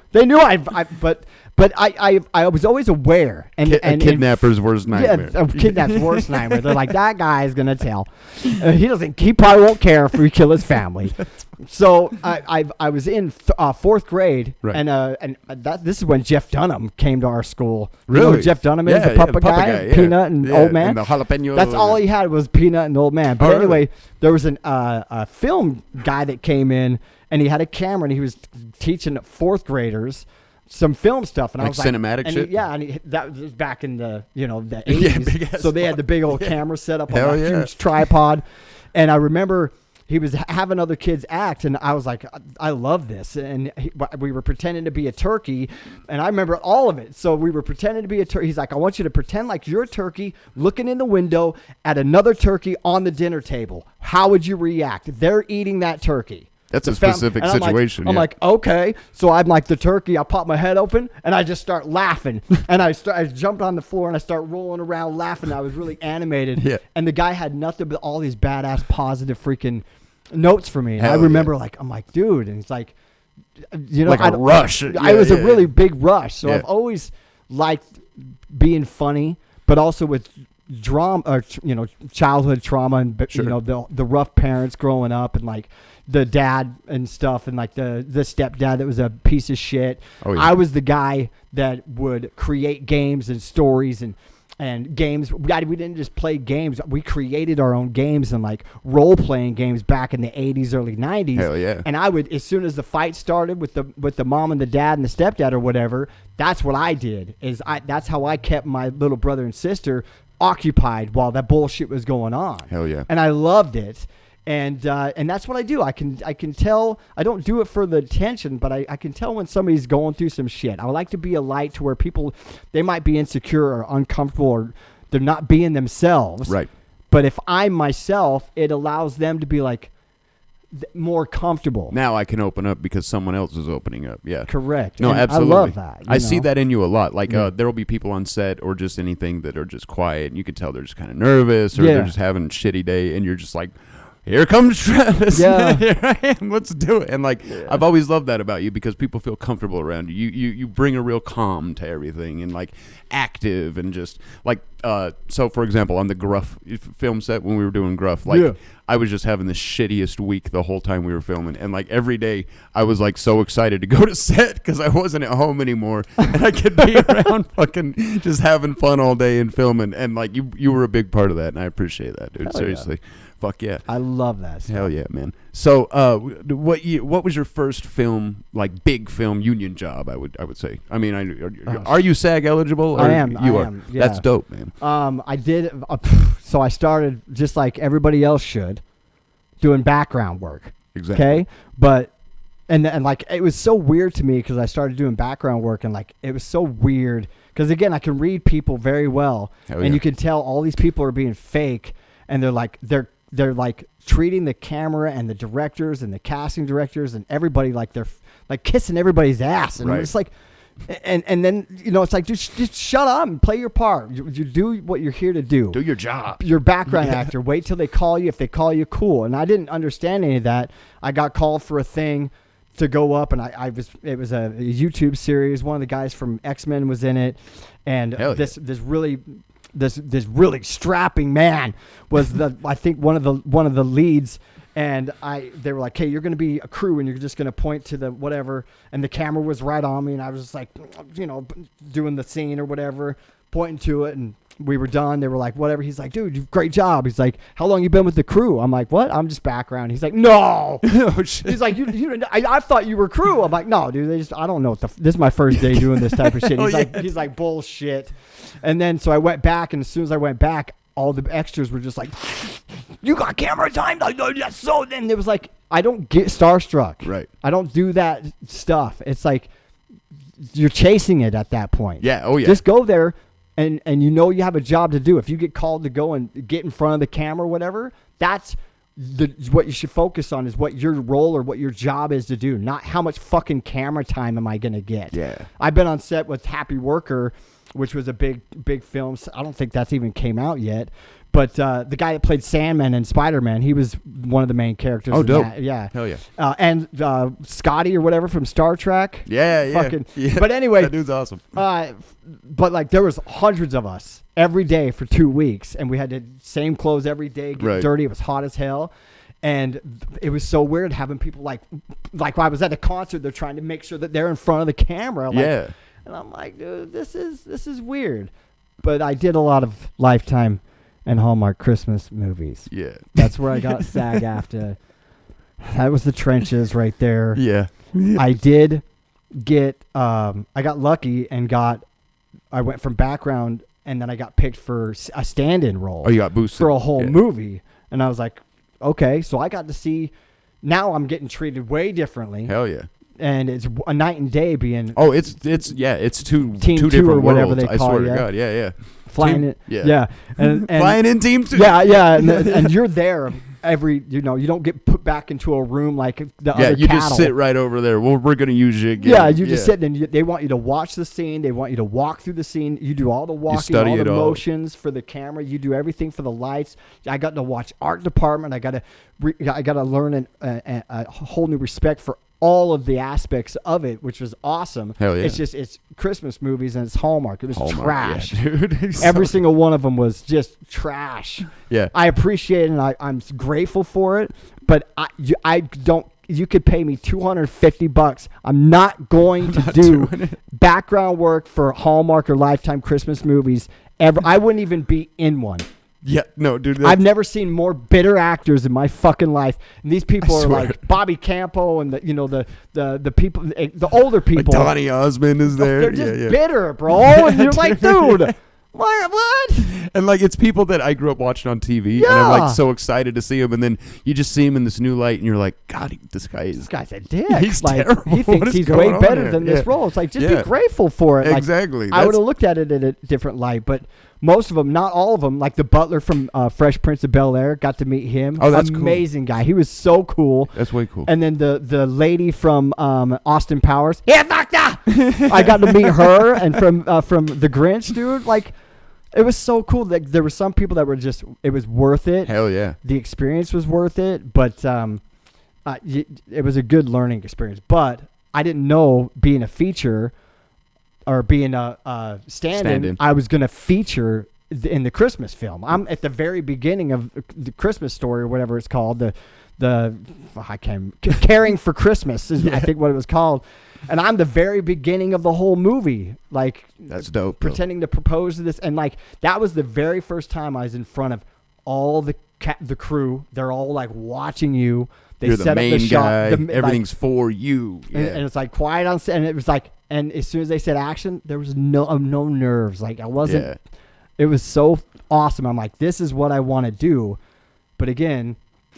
Speaker 2: But I was always aware. And
Speaker 1: A kidnapper's worst nightmare.
Speaker 2: Yeah, a kidnap's worst nightmare. They're like, that guy is gonna tell. He probably won't care if we kill his family. So I was in fourth grade,
Speaker 1: Right.
Speaker 2: and this is when Jeff Dunham came to our school. You know
Speaker 1: Really?
Speaker 2: who Jeff Dunham is,
Speaker 1: Yeah,
Speaker 2: the puppet guy,
Speaker 1: yeah.
Speaker 2: Peanut and
Speaker 1: Yeah,
Speaker 2: Old Man.
Speaker 1: and the jalapeno.
Speaker 2: That's all he had was Peanut and Old Man. But
Speaker 1: Oh, really?
Speaker 2: anyway, there was a film guy that came in, and he had a camera, and he was teaching fourth graders some film stuff, and I
Speaker 1: Like
Speaker 2: was like,
Speaker 1: cinematic
Speaker 2: and
Speaker 1: shit?
Speaker 2: that was back in the the
Speaker 1: Yeah,
Speaker 2: 80s.
Speaker 1: big ass
Speaker 2: so they had the big old camera set up on
Speaker 1: Hell
Speaker 2: a
Speaker 1: yeah.
Speaker 2: huge tripod, and I remember he was having other kids act, and I was like, I love this. And we were pretending to be a turkey, and I remember all of it. So we were pretending to be a turkey. He's like, I want you to pretend like you're a turkey looking in the window at another turkey on the dinner table. How would you react? They're eating that turkey.
Speaker 1: That's a specific situation.
Speaker 2: I'm like, okay. So I'm like the turkey. I pop my head open and I just start laughing. And I jumped on the floor and I start rolling around laughing. I was really animated.
Speaker 1: Yeah.
Speaker 2: And the guy had nothing but all these badass positive freaking notes for me. And
Speaker 1: Hell
Speaker 2: I remember I'm like, dude. And he's like, you know,
Speaker 1: like a rush.
Speaker 2: I was a really big rush. So
Speaker 1: Yeah.
Speaker 2: I've always liked being funny, but also with drama, or, you know, childhood trauma and,
Speaker 1: Sure.
Speaker 2: you know, the rough parents growing up and like, the dad and stuff, and like the stepdad that was a piece of shit.
Speaker 1: Oh, yeah.
Speaker 2: I was the guy that would create games and stories and games. We didn't just play games. We created our own games and like role playing games back in the 80s, early 90s.
Speaker 1: Hell yeah.
Speaker 2: And I would, as soon as the fight started with the mom and the dad and the stepdad or whatever, that's what I did. That's how I kept my little brother and sister occupied while that bullshit was going on.
Speaker 1: Hell yeah.
Speaker 2: And I loved it. And that's what I do. I can tell. I don't do it for the attention, but I can tell when somebody's going through some shit. I like to be a light to where people, they might be insecure or uncomfortable or they're not being themselves.
Speaker 1: Right.
Speaker 2: But if I'm myself, it allows them to be like more comfortable.
Speaker 1: Now I can open up because someone else is opening up. Yeah.
Speaker 2: Correct.
Speaker 1: No,
Speaker 2: And
Speaker 1: absolutely.
Speaker 2: I love that.
Speaker 1: I see that in you a lot. Like
Speaker 2: Yeah.
Speaker 1: there will be people on set or just anything that are just quiet, and you can tell they're just kind of nervous or
Speaker 2: Yeah.
Speaker 1: they're just having a shitty day, and you're just like, here comes Travis.
Speaker 2: Yeah.
Speaker 1: Here I am. Let's do it. And like, I've always loved that about you because people feel comfortable around you. You bring a real calm to everything and like active and just like, so for example, on the Gruff film set when we were doing Gruff, like
Speaker 2: Yeah.
Speaker 1: I was just having the shittiest week the whole time we were filming. And like every day I was like so excited to go to set because I wasn't at home anymore and I could be around fucking just having fun all day and filming. And like you were a big part of that. And I appreciate that, dude.
Speaker 2: Hell yeah.
Speaker 1: Seriously. Fuck yeah.
Speaker 2: I love that stuff.
Speaker 1: Hell yeah, man. So, what was your first film, like big film union job? I would say. I mean, are you SAG eligible?
Speaker 2: I am.
Speaker 1: You
Speaker 2: I
Speaker 1: are.
Speaker 2: am, yeah.
Speaker 1: That's dope, man.
Speaker 2: I did. So I started just like everybody else should, doing background work.
Speaker 1: Exactly.
Speaker 2: Okay, but and like it was so weird to me because I started doing background work and like it was so weird because again I can read people very well
Speaker 1: Hell
Speaker 2: and
Speaker 1: yeah.
Speaker 2: you can tell all these people are being fake and they're like treating the camera and the directors and the casting directors and everybody like they're like kissing everybody's ass and
Speaker 1: Right.
Speaker 2: it's like and then you know it's like just shut up and play your part. You do what you're here to do.
Speaker 1: Do your job.
Speaker 2: Your background actor. Wait till they call you. If they call you, cool. And I didn't understand any of that. I got called for a thing to go up, and it was a YouTube series. One of the guys from X-Men was in it, and
Speaker 1: Hell yeah.
Speaker 2: this really strapping man was I think one of the leads. And they were like, hey, you're going to be a crew and you're just going to point to the whatever. And the camera was right on me. And I was just like, you know, doing the scene or whatever, pointing to it. And we were done. They were like, whatever. He's like, dude, great job. He's like, how long you been with the crew? I'm like, what? I'm just background. He's like, no.
Speaker 1: Oh, shit.
Speaker 2: He's like, I thought you were crew. I'm like, no, dude, I don't know. This is my first day doing this type of shit. He's like, bullshit. And then, so I went back. And as soon as I went back, all the extras were just like, you got camera time? Like, no, that's so. Then it was like, I don't get starstruck.
Speaker 1: Right.
Speaker 2: I don't do that stuff. It's like you're chasing it at that point.
Speaker 1: Yeah. Oh yeah.
Speaker 2: Just go there, and you know you have a job to do. If you get called to go and get in front of the camera or whatever, that's what you should focus on is what your role or what your job is to do, not how much fucking camera time am I going to get.
Speaker 1: Yeah.
Speaker 2: I've been on set with Happy Worker, which was a big film. I don't think that's even came out yet. But the guy that played Sandman and Spider-Man, he was one of the main characters.
Speaker 1: Oh,
Speaker 2: in
Speaker 1: dope.
Speaker 2: that. Yeah.
Speaker 1: Hell yeah.
Speaker 2: And Scotty or whatever from Star Trek.
Speaker 1: Yeah. Yeah.
Speaker 2: Fucking,
Speaker 1: yeah.
Speaker 2: But anyway,
Speaker 1: that dude's awesome.
Speaker 2: but like there was hundreds of us every day for 2 weeks, and we had the same clothes every day, get
Speaker 1: Right.
Speaker 2: dirty. It was hot as hell. And it was so weird having people like when I was at a concert, they're trying to make sure that they're in front of the camera. Like,
Speaker 1: Yeah.
Speaker 2: And I'm like, dude, this is weird. But I did a lot of Lifetime and Hallmark Christmas movies.
Speaker 1: Yeah.
Speaker 2: That's where I got SAG-AFTRA. That was the trenches right there.
Speaker 1: Yeah.
Speaker 2: I did get, I got lucky and I went from background and then I got picked for a stand-in role
Speaker 1: Oh, you got boosted
Speaker 2: for a whole
Speaker 1: Yeah.
Speaker 2: movie. And I was like, okay, so I got to see. Now I'm getting treated way differently.
Speaker 1: Hell yeah.
Speaker 2: And it's a night and day being.
Speaker 1: Oh, it's two
Speaker 2: Team
Speaker 1: two
Speaker 2: two
Speaker 1: different
Speaker 2: or whatever
Speaker 1: worlds.
Speaker 2: they
Speaker 1: I
Speaker 2: call
Speaker 1: swear
Speaker 2: it,
Speaker 1: to
Speaker 2: yeah.
Speaker 1: God, yeah.
Speaker 2: Flying
Speaker 1: Team-
Speaker 2: it.
Speaker 1: yeah.
Speaker 2: Yeah. And
Speaker 1: Flying in teams too.
Speaker 2: Yeah, and you're there you don't get put back into a room like the other
Speaker 1: you
Speaker 2: cattle.
Speaker 1: just sit right over there. Well, we're gonna use you again.
Speaker 2: Yeah, you just sit and they want you to watch the scene. They want you to walk through the scene. You do all the walking,
Speaker 1: study
Speaker 2: all the
Speaker 1: it all.
Speaker 2: motions for the camera. You do everything for the lights. I got to watch art department. I got to learn a whole new respect for all of the aspects of it, which was awesome.
Speaker 1: Hell yeah.
Speaker 2: It's Christmas movies and it's Hallmark. It was
Speaker 1: Hallmark,
Speaker 2: trash.
Speaker 1: yeah, dude.
Speaker 2: Every single one of them was just trash.
Speaker 1: Yeah.
Speaker 2: I appreciate it and I'm grateful for it, but I don't. You could pay me $250. I'm not going to do background work for Hallmark or Lifetime Christmas movies ever. I wouldn't even be in one.
Speaker 1: Yeah, no, dude.
Speaker 2: I've never seen more bitter actors in my fucking life. And these people
Speaker 1: I
Speaker 2: are
Speaker 1: swear.
Speaker 2: like Bobby Campo and the people, the older people.
Speaker 1: Donny Osmond is there.
Speaker 2: They're just
Speaker 1: yeah.
Speaker 2: bitter, bro. And you're like, dude, what?
Speaker 1: And like it's people that I grew up watching on TV, and I'm like so excited to see him, and then you just see him in this new light, and you're like, God, this guy's
Speaker 2: a dick.
Speaker 1: He's
Speaker 2: like,
Speaker 1: terrible.
Speaker 2: He
Speaker 1: What
Speaker 2: thinks
Speaker 1: is
Speaker 2: he's
Speaker 1: going
Speaker 2: way
Speaker 1: on
Speaker 2: better
Speaker 1: here?
Speaker 2: than
Speaker 1: Yeah.
Speaker 2: this role. It's like, just
Speaker 1: Yeah.
Speaker 2: be grateful for it. Like,
Speaker 1: Exactly.
Speaker 2: I would
Speaker 1: That's-
Speaker 2: have looked at it in a different light, but most of them, not all of them, like the butler from Fresh Prince of Bel-Air, got to meet him.
Speaker 1: Oh, that's cool.
Speaker 2: amazing guy. He was so cool.
Speaker 1: That's way cool.
Speaker 2: And then the lady from Austin Powers, yeah, doctor. I got to meet her, and from The Grinch, dude. Like, it was so cool. That there were some people that were just, it was worth it.
Speaker 1: Hell yeah.
Speaker 2: The experience was worth it, but it was a good learning experience. But I didn't know being a feature or being a stand-in, I was going to feature in the Christmas film. I'm at the very beginning of the Christmas Story or whatever it's called. Caring for Christmas is I think what it was called. And I'm the very beginning of the whole movie. Like,
Speaker 1: That's dope. bro.
Speaker 2: pretending to propose to this, and like that was the very first time I was in front of all the crew. They're all like watching you. They
Speaker 1: You're the
Speaker 2: set
Speaker 1: main
Speaker 2: up the shot.
Speaker 1: guy. Everything's for you. Yeah.
Speaker 2: And it's like quiet on set, and it was like, and as soon as they said action, there was no nerves. Like I wasn't.
Speaker 1: Yeah.
Speaker 2: It was so awesome. I'm like, this is what I want to do, but again,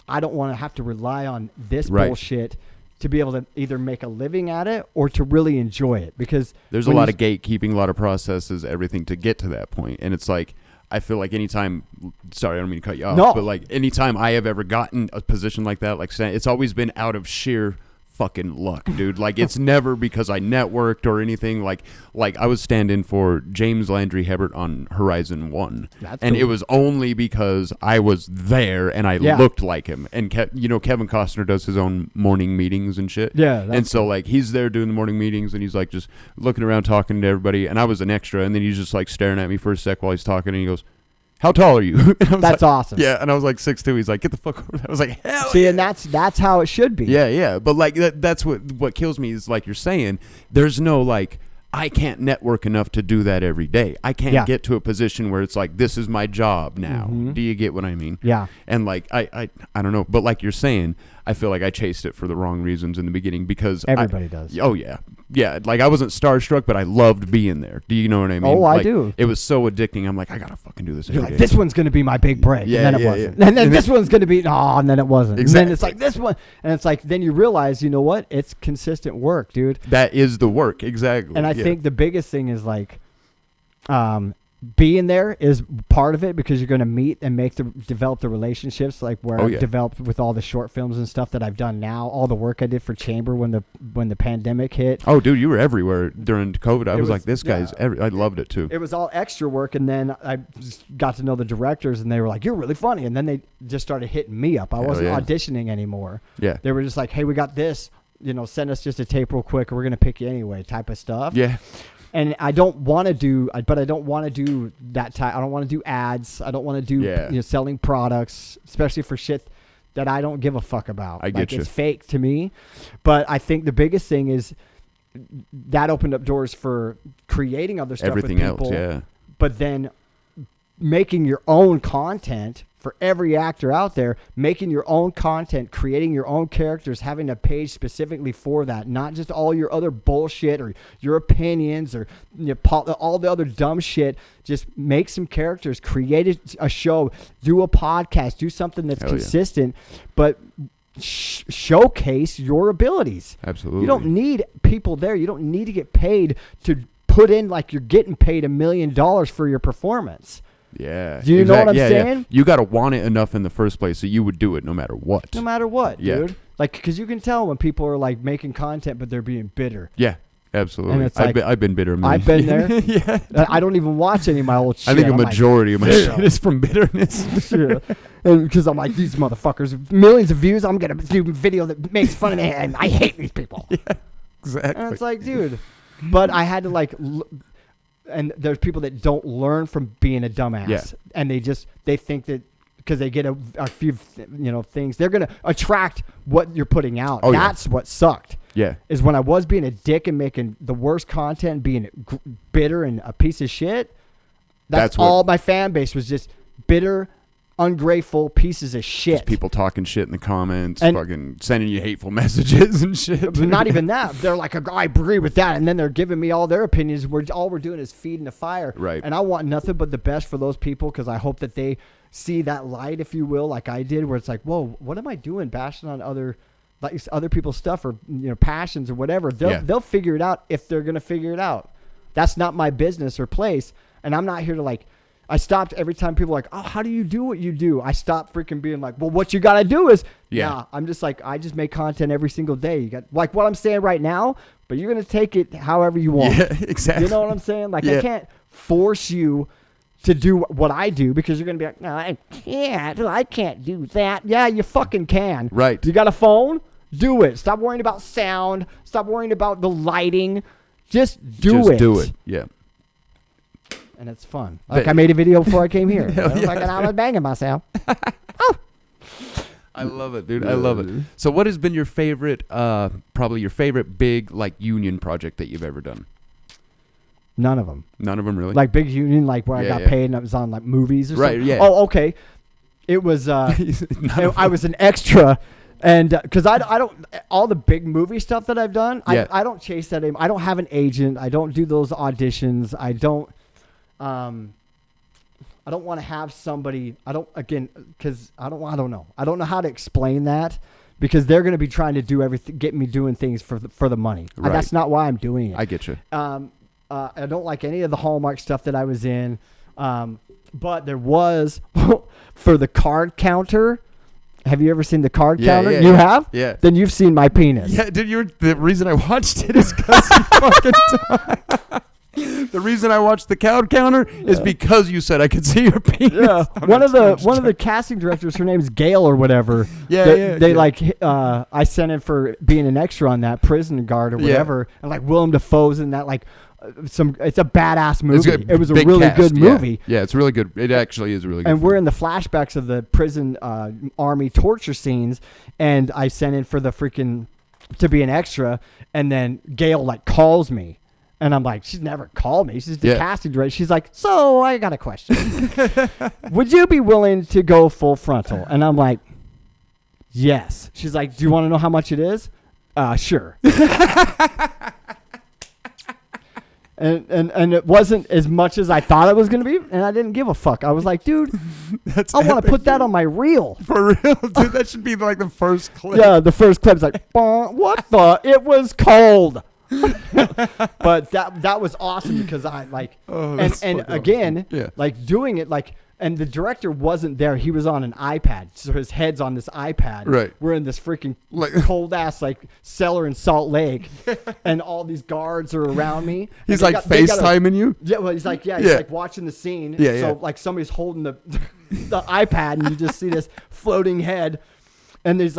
Speaker 2: I don't want to have to rely on this
Speaker 1: Right.
Speaker 2: bullshit to be able to either make a living at it or to really enjoy it, because
Speaker 1: There's a lot of gatekeeping, a lot of processes, everything to get to that point. And it's like, I feel like anytime, sorry, I don't mean to cut you off,
Speaker 2: No.
Speaker 1: but like anytime I have ever gotten a position like that, like it's always been out of sheer fucking luck, dude. Like it's never because I networked or anything. Like I was stand-in for James Landry Hebert on Horizon 1.
Speaker 2: That's
Speaker 1: And
Speaker 2: cool.
Speaker 1: it was only because I was there and I
Speaker 2: Yeah.
Speaker 1: looked like him. And Kevin Costner does his own morning meetings and shit.
Speaker 2: Yeah,
Speaker 1: And
Speaker 2: that's
Speaker 1: so like he's there doing the morning meetings and he's like just looking around talking to everybody, and I was an extra, and then he's just like staring at me for a sec while he's talking, and he goes, "How tall are you?" And I was
Speaker 2: That's
Speaker 1: like,
Speaker 2: awesome.
Speaker 1: Yeah, and I was like 6'2". He's like, "Get the fuck over there." I was like, "Hell
Speaker 2: See,
Speaker 1: yeah."
Speaker 2: and that's how it should be.
Speaker 1: Yeah, but like that's what kills me is like you're saying, there's no like I can't network enough to do that every day. I can't
Speaker 2: Yeah.
Speaker 1: get to a position where it's like this is my job now.
Speaker 2: Mhm.
Speaker 1: Do you get what I mean?
Speaker 2: Yeah.
Speaker 1: And like I don't know, but like you're saying, I feel like I chased it for the wrong reasons in the beginning because
Speaker 2: Everybody does.
Speaker 1: Oh yeah. Yeah, like I wasn't starstruck, but I loved being there. Do you know what I mean?
Speaker 2: Oh, I
Speaker 1: Like,
Speaker 2: do.
Speaker 1: It was so addicting. I'm like, I gotta fucking do this every
Speaker 2: You're like,
Speaker 1: day.
Speaker 2: this one's going to be my big break.
Speaker 1: Yeah,
Speaker 2: and then it
Speaker 1: yeah,
Speaker 2: wasn't.
Speaker 1: yeah.
Speaker 2: And then
Speaker 1: And
Speaker 2: this one's going to be, and then it wasn't. And then it's
Speaker 1: Exactly.
Speaker 2: like this one. And it's like, then you realize, you know what? It's consistent work, dude.
Speaker 1: That is the work, exactly.
Speaker 2: And I
Speaker 1: yeah.
Speaker 2: think the biggest thing is like, being there is part of it, because you're going to meet and develop the relationships, like where
Speaker 1: Oh,
Speaker 2: I've
Speaker 1: yeah.
Speaker 2: developed with all the short films and stuff that I've done now, all the work I did for Chamber when the pandemic hit.
Speaker 1: Oh, dude, you were everywhere during COVID. I was like, this
Speaker 2: yeah.
Speaker 1: guy's. I loved it too.
Speaker 2: It was all extra work, and then I just got to know the directors, and they were like, "You're really funny," and then they just started hitting me up. I
Speaker 1: Hell
Speaker 2: wasn't
Speaker 1: yeah.
Speaker 2: auditioning anymore.
Speaker 1: Yeah,
Speaker 2: They were just like, "Hey, we got this. Send us just a tape real quick, or we're gonna pick you anyway," type of stuff.
Speaker 1: yeah,
Speaker 2: And I don't want to do, but I don't want to do that type. I don't want to do ads. I don't want to do
Speaker 1: Yeah.
Speaker 2: selling products, especially for shit that I don't give a fuck about.
Speaker 1: I get you.
Speaker 2: It's fake to me. But I think the biggest thing is that opened up doors for creating other stuff
Speaker 1: everything
Speaker 2: with
Speaker 1: else.
Speaker 2: people.
Speaker 1: Yeah,
Speaker 2: But then making your own content for every actor out there, making your own content, creating your own characters, having a page specifically for that, not just all your other bullshit or your opinions or all the other dumb shit. Just make some characters, create a show, do a podcast, do something that's consistent, but showcase your abilities.
Speaker 1: Absolutely.
Speaker 2: You don't need people there. You don't need to get paid to put in like you're getting paid $1 million for your performance.
Speaker 1: Yeah.
Speaker 2: Do you know what I'm saying?
Speaker 1: Yeah. You got to want it enough in the first place so you would do it no matter what.
Speaker 2: No matter what, dude. Like, because you can tell when people are like making content, but they're being bitter.
Speaker 1: Yeah. Absolutely.
Speaker 2: And it's like,
Speaker 1: I've been bitter.
Speaker 2: I've been there.
Speaker 1: Yeah.
Speaker 2: I don't even watch any of my old shit.
Speaker 1: I think a majority of my shit is from bitterness.
Speaker 2: Yeah. And because I'm like, these motherfuckers, millions of views, I'm going to do a video that makes fun of me, and I hate these people.
Speaker 1: Yeah, exactly.
Speaker 2: And it's like, dude. But I had to like, and there's people that don't learn from being a dumbass.
Speaker 1: Yeah.
Speaker 2: And they think that because they get a few, things, they're going to attract what you're putting out.
Speaker 1: Oh,
Speaker 2: That's what sucked.
Speaker 1: Yeah.
Speaker 2: Is when I was being a dick and making the worst content, being bitter and a piece of shit. That's all my fan base was, just bitter, ungrateful pieces of shit.
Speaker 1: Just people talking shit in the comments, and fucking sending you hateful messages and shit.
Speaker 2: But not even that. They're like, I agree with that. And then they're giving me all their opinions. All we're doing is feeding the fire.
Speaker 1: Right.
Speaker 2: And I want nothing but the best for those people, because I hope that they see that light, if you will, like I did, where it's like, whoa, what am I doing bashing on other people's stuff or passions or whatever? They'll figure it out if they're going to figure it out. That's not my business or place. And I'm not here to I stopped every time people are like, oh, how do you do what you do? I stopped freaking being like, well, what you got to do is, I'm just like, I just make content every single day. You got like what I'm saying right now, but you're going to take it however you want.
Speaker 1: Yeah, exactly.
Speaker 2: You know what I'm saying? Like, I can't force you to do what I do, because you're going to be like, no, I can't do that. Yeah, you fucking can.
Speaker 1: Right.
Speaker 2: You got a phone? Do it. Stop worrying about sound. Stop worrying about the lighting. Just do it.
Speaker 1: Yeah.
Speaker 2: And it's fun. Like, I made a video before I came here.
Speaker 1: Yeah.
Speaker 2: Like, and I was banging myself.
Speaker 1: I love it, dude. I love it. So what has been your favorite, probably your favorite big, union project that you've ever done?
Speaker 2: None of them.
Speaker 1: None of them, really?
Speaker 2: Like big union, where I got paid and I was on movies or something.
Speaker 1: Right, yeah.
Speaker 2: Oh, okay. It was, I was an extra. And because I don't, all the big movie stuff that I've done, I don't chase that. I don't have an agent. I don't do those auditions. I don't want to have somebody. Because I don't know. I don't know how to explain that, because they're going to be trying to do everything, get me doing things for the money.
Speaker 1: Right.
Speaker 2: That's not why I'm doing it.
Speaker 1: I get you.
Speaker 2: I don't like any of the Hallmark stuff that I was in. But there was for the card counter. Have you ever seen the card counter?
Speaker 1: Yeah,
Speaker 2: you have?
Speaker 1: Yeah.
Speaker 2: Then you've seen my penis.
Speaker 1: Yeah, dude, the reason I watched it is because you fucking The reason I watched the card counter is because you said I could see your penis.
Speaker 2: Yeah. One of the casting directors, her name's Gail or whatever. I sent in for being an extra on that, prison guard or whatever. And Willem Dafoe's in that it's a badass movie. It was a really good movie.
Speaker 1: Yeah, it's really good. It actually is really good.
Speaker 2: And we're in the flashbacks of the prison army torture scenes, and I sent in for the freaking to be an extra, and then Gail calls me, and I'm like, she's never called me. She's the casting director. She's like, so I got a question. Would you be willing to go full frontal? And I'm like, yes. She's like, do you want to know how much it is? Sure. And it wasn't as much as I thought it was going to be, and I didn't give a fuck. I was like, dude, I want to put that on my reel.
Speaker 1: For real, dude, that should be the first clip.
Speaker 2: Yeah, the first clip's like, what the? It was cold. But that was awesome, because I again, doing it and the director wasn't there. He was on an iPad, so his head's on this iPad.
Speaker 1: Right.
Speaker 2: We're in this freaking cold ass cellar in Salt Lake, and all these guards are around me.
Speaker 1: He's FaceTiming you.
Speaker 2: Yeah, well, he's he's watching the scene.
Speaker 1: Yeah,
Speaker 2: so somebody's holding the iPad, and you just see this floating head, and there's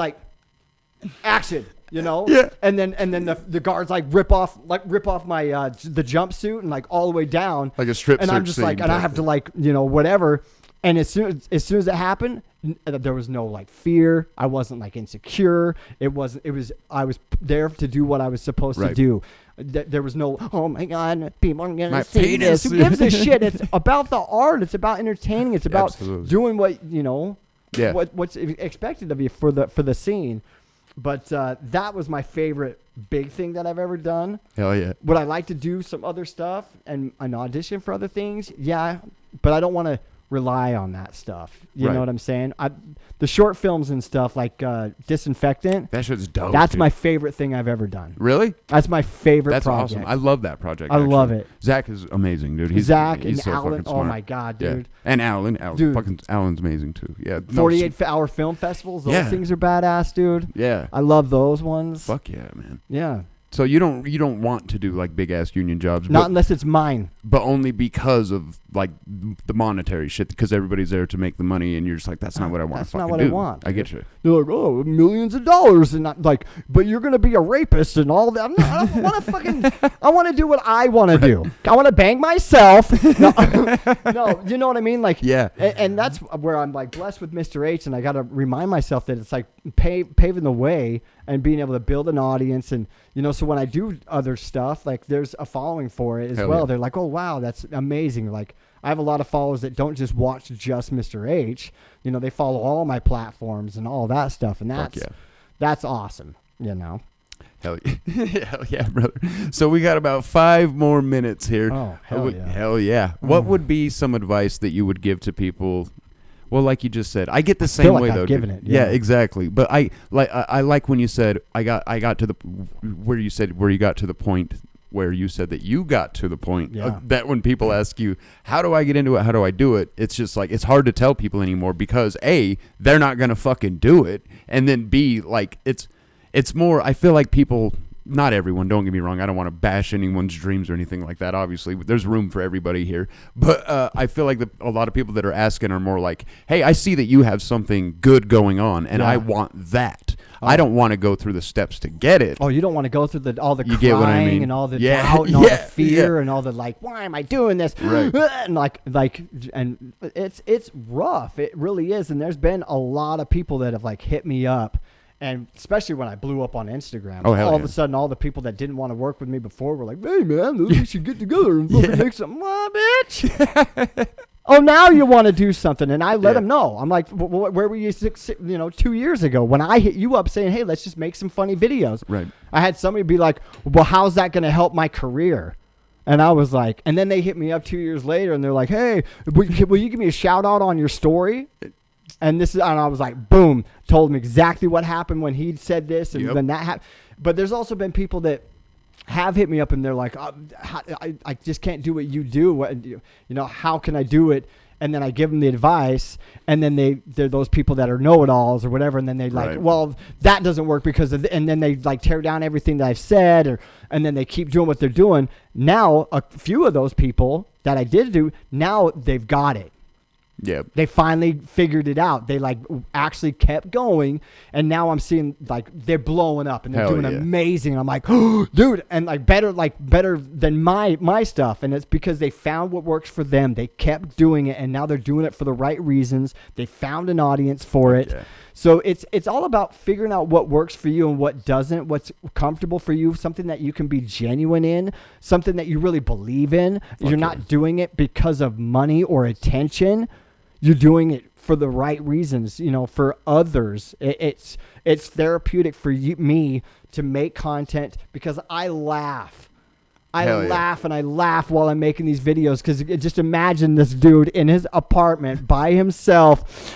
Speaker 2: action.
Speaker 1: Yeah.
Speaker 2: And then the guards rip off my the jumpsuit and all the way down,
Speaker 1: like a strip
Speaker 2: and
Speaker 1: search
Speaker 2: I'm just
Speaker 1: scene
Speaker 2: and I have to whatever. And as soon as it happened, there was no fear. I wasn't insecure. I was there to do what I was supposed to do. there was no, oh my God, people are going
Speaker 1: My
Speaker 2: to see
Speaker 1: penis.
Speaker 2: this. Who gives a shit? It's about the art. It's about entertaining. It's about
Speaker 1: Absolutely.
Speaker 2: doing what, you know,
Speaker 1: Yeah.
Speaker 2: what's expected of you for the scene. But that was my favorite big thing that I've ever done.
Speaker 1: Hell yeah.
Speaker 2: Would I like to do some other stuff and an audition for other things? Yeah, but I don't want to rely on that stuff. You
Speaker 1: Right.
Speaker 2: know what I'm saying? The short films and stuff like Disinfectant.
Speaker 1: That shit's dope.
Speaker 2: That's
Speaker 1: dude.
Speaker 2: my favorite thing I've ever done.
Speaker 1: Really?
Speaker 2: That's my favorite
Speaker 1: That's
Speaker 2: project.
Speaker 1: awesome. I love that project.
Speaker 2: I love
Speaker 1: actually.
Speaker 2: it.
Speaker 1: Zach is amazing, dude. He's
Speaker 2: Zach
Speaker 1: he's
Speaker 2: and
Speaker 1: so
Speaker 2: Alan.
Speaker 1: fucking
Speaker 2: Oh
Speaker 1: smart.
Speaker 2: my God,
Speaker 1: Yeah.
Speaker 2: dude.
Speaker 1: And Alan.
Speaker 2: Dude.
Speaker 1: Fucking Alan's amazing too. Yeah. No,
Speaker 2: 48-hour film festivals. Those
Speaker 1: Yeah.
Speaker 2: things are badass, dude.
Speaker 1: Yeah.
Speaker 2: I love those ones.
Speaker 1: Fuck yeah, man.
Speaker 2: Yeah.
Speaker 1: So you don't want to do like big ass union jobs,
Speaker 2: Not
Speaker 1: but,
Speaker 2: unless it's mine.
Speaker 1: but only because of like the monetary shit. Because everybody's there to make the money, and you're just like, that's not what I want.
Speaker 2: That's
Speaker 1: to
Speaker 2: not
Speaker 1: fucking
Speaker 2: what I
Speaker 1: do.
Speaker 2: want,
Speaker 1: I get you.
Speaker 2: They're like, oh, millions of dollars, and I'm like, but you're gonna be a rapist and all that. I don't want to fucking. I want to do what I want to do. I want to bang myself. No, no, you know what I mean? Like,
Speaker 1: Yeah.
Speaker 2: and that's where I'm like blessed with Mr. H, and I got to remind myself that it's like paving the way and being able to build an audience, and you know, so when I do other stuff, like there's a following for it as
Speaker 1: Hell
Speaker 2: well.
Speaker 1: yeah.
Speaker 2: They're like, oh wow, that's amazing. Like, I have a lot of followers that don't just watch just Mr. H. You know, they follow all my platforms and all that stuff, and
Speaker 1: Fuck
Speaker 2: that's awesome. You know.
Speaker 1: Hell yeah. Hell yeah, brother. So we got about 5 more minutes here.
Speaker 2: Oh, hell yeah.
Speaker 1: Hell yeah. What would be some advice that you would give to people? Well, like you just said, I get the same
Speaker 2: feel like
Speaker 1: way
Speaker 2: I've
Speaker 1: though.
Speaker 2: given
Speaker 1: dude.
Speaker 2: it, yeah.
Speaker 1: Exactly. But I like when you said I got to the where you got to the point where you said that you got to the point
Speaker 2: Yeah.
Speaker 1: that when people ask you, how do I get into it? How do I do it? It's just like, it's hard to tell people anymore because A, they're not going to fucking do it. And then B, like it's more, I feel like people, not everyone, don't get me wrong. I don't want to bash anyone's dreams or anything like that. Obviously, there's room for everybody here. But I feel like a lot of people that are asking are more like, hey, I see that you have something good going on, and
Speaker 2: Yeah.
Speaker 1: I want that. I don't want to go through the steps to get it.
Speaker 2: Oh, you don't want to go through all the
Speaker 1: You
Speaker 2: crying
Speaker 1: get what I mean?
Speaker 2: and all the
Speaker 1: Yeah,
Speaker 2: doubt and all the
Speaker 1: yeah,
Speaker 2: fear
Speaker 1: yeah.
Speaker 2: and all the like, why am I doing this?
Speaker 1: Right.
Speaker 2: And like, and it's rough. It really is. And there's been a lot of people that have like hit me up. And especially when I blew up on Instagram,
Speaker 1: Oh, hell
Speaker 2: all of
Speaker 1: yeah.
Speaker 2: a sudden, all the people that didn't want to work with me before were like, "Hey, man, we should get together and fucking make something." Bitch. Oh, now you want to do something, and I let
Speaker 1: Yeah.
Speaker 2: them know. I'm like, where were you, 2 years ago when I hit you up saying, "Hey, let's just make some funny videos."
Speaker 1: Right.
Speaker 2: I had somebody be like, "Well, how's that going to help my career?" And I was like, and then they hit me up 2 years later, and they're like, "Hey, will you give me a shout out on your story?" And I was like, boom, told him exactly what happened when he said this, and
Speaker 1: Yep.
Speaker 2: then that happened. But there's also been people that have hit me up, and they're like, I just can't do what you do. How can I do it? And then I give them the advice, and then they're those people that are know-it-alls or whatever, and then they like,
Speaker 1: Right.
Speaker 2: well, that doesn't work because of and then they like tear down everything that I've said, and then they keep doing what they're doing. Now, a few of those people that I did do, now they've got it.
Speaker 1: Yeah.
Speaker 2: They finally figured it out. They like actually kept going, and now I'm seeing like they're blowing up and they're
Speaker 1: Hell
Speaker 2: doing
Speaker 1: yeah.
Speaker 2: amazing. I'm like, oh, dude, and like better than my stuff. And it's because they found what works for them. They kept doing it, and now they're doing it for the right reasons. They found an audience for it.
Speaker 1: Yeah.
Speaker 2: So it's all about figuring out what works for you and what doesn't, what's comfortable for you, something that you can be genuine in, something that you really believe in. You're
Speaker 1: yeah.
Speaker 2: not doing it because of money or attention. You're doing it for the right reasons, for others. It's therapeutic for me to make content because I laugh.
Speaker 1: Hell yeah.
Speaker 2: laugh and I laugh while I'm making these videos because just imagine this dude in his apartment by himself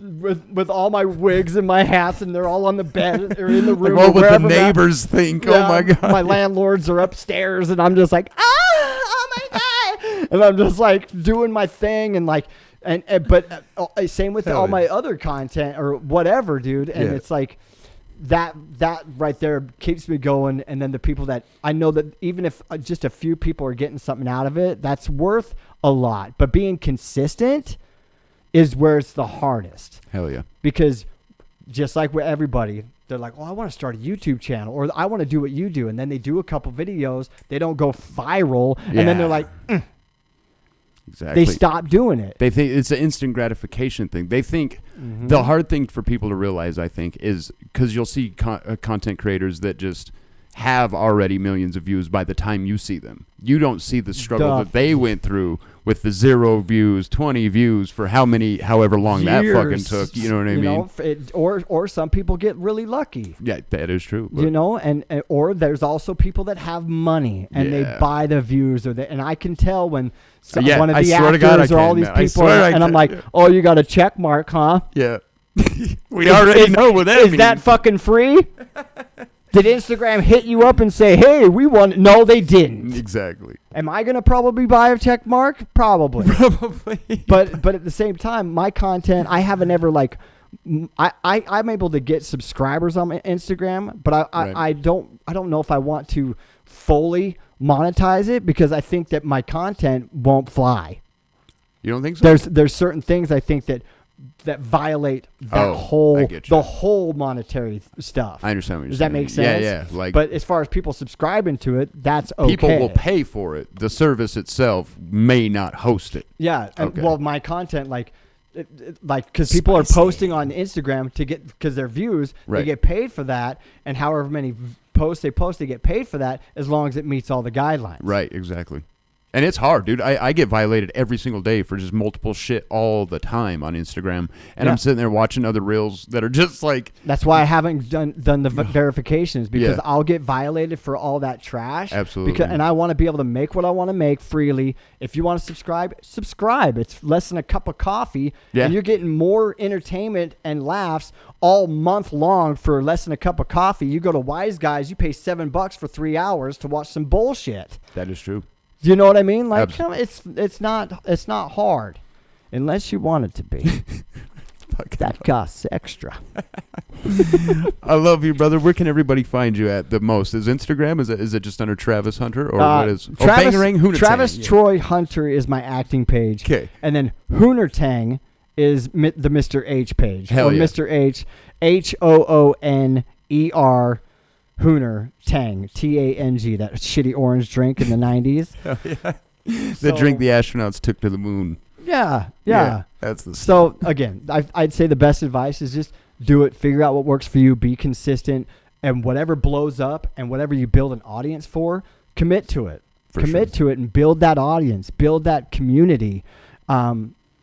Speaker 2: with all my wigs and my hats, and they're all on the bed or in the room.
Speaker 1: Like, what
Speaker 2: or
Speaker 1: would the
Speaker 2: wherever I'm at.
Speaker 1: neighbors think?
Speaker 2: Yeah,
Speaker 1: Oh my god.
Speaker 2: My landlords are upstairs, and I'm just like, oh my god, and I'm just like doing my thing, and like, but same with
Speaker 1: Hell
Speaker 2: all
Speaker 1: yeah.
Speaker 2: my other content or whatever, dude. And
Speaker 1: Yeah.
Speaker 2: it's like that right there keeps me going. And then the people that I know that even if just a few people are getting something out of it, that's worth a lot. But being consistent is where it's the hardest.
Speaker 1: Hell yeah.
Speaker 2: Because just like with everybody, they're like, oh, I want to start a YouTube channel, or I want to do what you do. And then they do a couple videos. They don't go viral. And then they're like,
Speaker 1: Exactly.
Speaker 2: they stop doing it.
Speaker 1: They think it's an instant gratification thing. They think
Speaker 2: Mm-hmm.
Speaker 1: the hard thing for people to realize, I think, is because you'll see content creators that just have already millions of views by the time you see them. You don't see the struggle that they went through with the 0 views, 20 views for however long that fucking took. You know what I mean?
Speaker 2: Or some people get really lucky.
Speaker 1: Yeah, that is true.
Speaker 2: You know, and or there's also people that have money and they buy the views, and I can tell when one of the actors or all these people, and I'm like, oh, you got a check mark, huh?
Speaker 1: Yeah. We already know what that means.
Speaker 2: Is that fucking free? Did Instagram hit you up and say, hey, we want... No, they didn't.
Speaker 1: Exactly.
Speaker 2: Am I going to probably buy a check mark? Probably. But at the same time, my content, I haven't ever like... I'm able to get subscribers on my Instagram, but I don't know if I want to fully monetize it because I think that my content won't fly.
Speaker 1: You don't think so?
Speaker 2: There's certain things I think that violate that whole monetary stuff.
Speaker 1: I understand what you're saying.
Speaker 2: Does that make sense?
Speaker 1: Yeah. Like,
Speaker 2: but as far as people subscribing to it, that's okay.
Speaker 1: People will pay for it. The service itself may not host it.
Speaker 2: Yeah. Okay. Well, my content, because people are posting on Instagram because their views, they get paid for that, and however many posts they post, they get paid for that as long as it meets all the guidelines.
Speaker 1: Right. Exactly. And it's hard, dude. I get violated every single day for just multiple shit all the time on Instagram. And I'm sitting there watching other reels that are just like...
Speaker 2: That's why I haven't done the verifications, because I'll get violated for all that trash.
Speaker 1: Absolutely.
Speaker 2: And I want to be able to make what I want to make freely. If you want to subscribe. It's less than a cup of coffee. Yeah. And you're getting more entertainment and laughs all month long for less than a cup of coffee. You go to Wise Guys, you pay $7 for 3 hours to watch some bullshit.
Speaker 1: That is true.
Speaker 2: Do you know what I mean? Like, it's not hard, unless you want it to be. That costs extra.
Speaker 1: I love you, brother. Where can everybody find you at the most? Is Instagram? Is it just under Travis Hunter, or what is?
Speaker 2: Travis Troy Hunter is my acting page.
Speaker 1: Okay,
Speaker 2: and then Hoonertang is the Mr. H page.
Speaker 1: Hell yeah.
Speaker 2: Mr. H, HOONER. Hooner Tang, Tang, that shitty orange drink in the 90s.
Speaker 1: Hell yeah. The drink the astronauts took to the moon.
Speaker 2: Yeah.
Speaker 1: That's the
Speaker 2: So, again, I'd say the best advice is just do it, figure out what works for you, be consistent, and whatever blows up and whatever you build an audience for, commit to it. Commit to it and build that audience, build that community.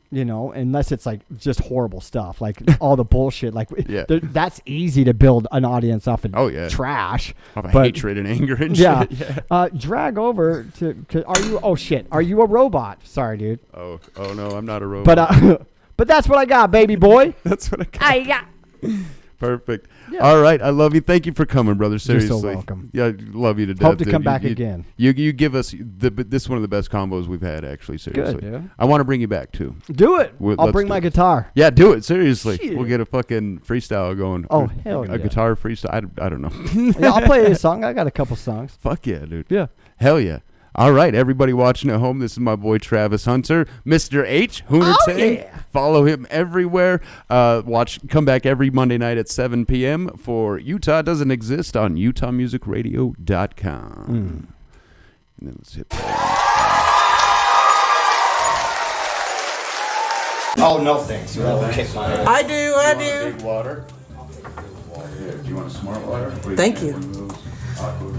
Speaker 2: You know, unless it's like just horrible stuff, like all the bullshit. Like that's easy to build an audience off of trash,
Speaker 1: off of hatred and anger and shit.
Speaker 2: Yeah. Drag over to. Are you? Oh shit! Are you a robot? Sorry, dude.
Speaker 1: Oh no, I'm not a robot.
Speaker 2: But that's what I got, baby boy.
Speaker 1: That's what I got. Perfect. Yeah. All right. I love you. Thank you for coming, brother. Seriously.
Speaker 2: You're so welcome.
Speaker 1: Yeah, I love you to death.
Speaker 2: Hope to come back again.
Speaker 1: You give us this is one of the best combos we've had, actually. Seriously.
Speaker 2: Good, dude.
Speaker 1: I want to bring you back too.
Speaker 2: Do it. I'll bring my guitar.
Speaker 1: Yeah, do it. Seriously.
Speaker 2: Shit.
Speaker 1: We'll get a fucking freestyle going.
Speaker 2: Oh, hell yeah.
Speaker 1: A guitar freestyle. I don't know.
Speaker 2: Yeah, I'll play a song. I got a couple songs.
Speaker 1: Come dude.
Speaker 2: Yeah.
Speaker 1: Hell yeah. All right, everybody watching at home, this is my boy Travis Hunter, Mr. H, Hooner Tang.
Speaker 2: Yeah.
Speaker 1: Follow him everywhere. Come back every Monday night at 7 p.m. for Utah Doesn't Exist on UtahMusicRadio.com. And then let's hit that.
Speaker 2: Oh, no thanks.
Speaker 3: I do.
Speaker 1: Big water? Do you want a smart water?
Speaker 3: Thank you.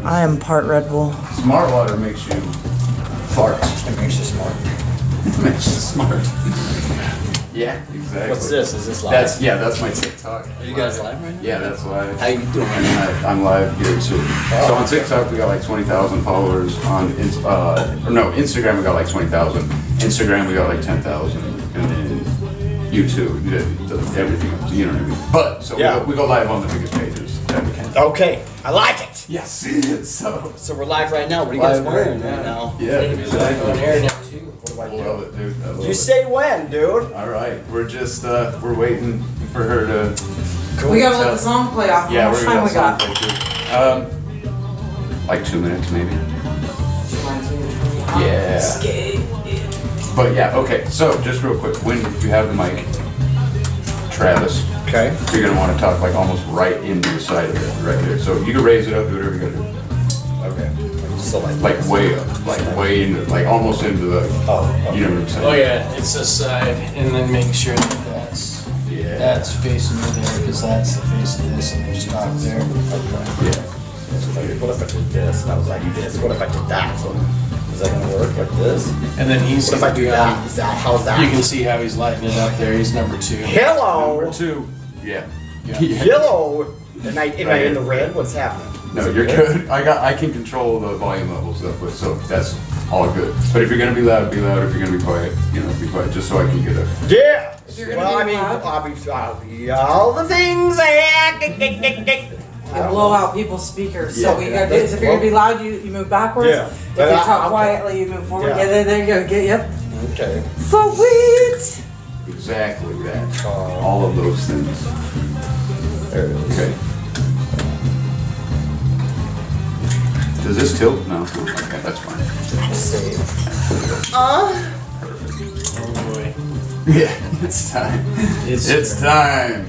Speaker 3: I am part Red Bull.
Speaker 1: Smart water makes you fart.
Speaker 2: It makes you smart.
Speaker 1: It makes you smart. Yeah, exactly.
Speaker 4: What's this? Is this live?
Speaker 1: That's my TikTok.
Speaker 4: Are you guys live right now?
Speaker 1: Yeah, that's live.
Speaker 4: How you doing?
Speaker 1: And I'm live here too. So on TikTok we got like 20,000 followers. On Instagram we got like 20,000. Instagram we got like 10,000. And then YouTube, everything else. You know what I mean? But so we go live on the biggest pages that we can.
Speaker 4: Okay, I like it.
Speaker 1: Yes.
Speaker 4: So we're live right now. What are you guys wearing right now?
Speaker 1: Yeah, exactly.
Speaker 4: On air now too. What do I do?
Speaker 1: Love it, dude. I love
Speaker 4: You
Speaker 1: it.
Speaker 4: say when, dude?
Speaker 1: All right, we're just we're waiting for her to.
Speaker 3: We gotta let the song play off.
Speaker 1: Yeah,
Speaker 3: How much time we got?
Speaker 1: Like 2 minutes maybe. Yeah. But yeah, okay. So just real quick, when you have the mic, Travis.
Speaker 4: Okay.
Speaker 1: You're gonna want to talk like almost right into the side of it, right there. So you can raise it up, do whatever you gotta do.
Speaker 4: Okay. So
Speaker 1: Like way up, like way into, like almost into the. You know what I'm saying?
Speaker 5: Oh yeah, it's the side, and then make sure that that's facing me there, because that's the face of this, and then just talk there.
Speaker 1: Yeah.
Speaker 6: like, what if I did this? And I was like, this. What if I did that? So, is that gonna work like this?
Speaker 5: And then he's
Speaker 6: What if I do that? Is that, how's that?
Speaker 5: You can see how he's lighting it up there. He's number 2.
Speaker 6: Hello!
Speaker 1: Number 2. Yeah.
Speaker 6: Hello! Am I in the red? What's happening?
Speaker 1: No, you're good. I can control the volume levels up with, so that's all good. But if you're gonna be loud, be loud. If you're gonna be quiet, be quiet, just so I can get a.
Speaker 6: Yeah!
Speaker 7: you're gonna
Speaker 6: Well,
Speaker 7: be
Speaker 6: I mean,
Speaker 7: loud?
Speaker 6: I'll be all the things
Speaker 7: You blow out people's speakers. So what you gotta do is if you're gonna be loud, you move backwards.
Speaker 6: Yeah.
Speaker 7: If
Speaker 6: But
Speaker 7: you
Speaker 6: I-
Speaker 7: talk
Speaker 6: I'm-
Speaker 7: quietly, you move forward.
Speaker 6: Yeah.
Speaker 7: Yeah, there you go. Yep.
Speaker 6: Okay.
Speaker 7: Sweet.
Speaker 1: Exactly that. All of those things.
Speaker 6: There it is.
Speaker 1: Okay. Does this tilt? No. Okay, that's fine.
Speaker 5: Oh boy.
Speaker 1: Yeah, it's time. It's time.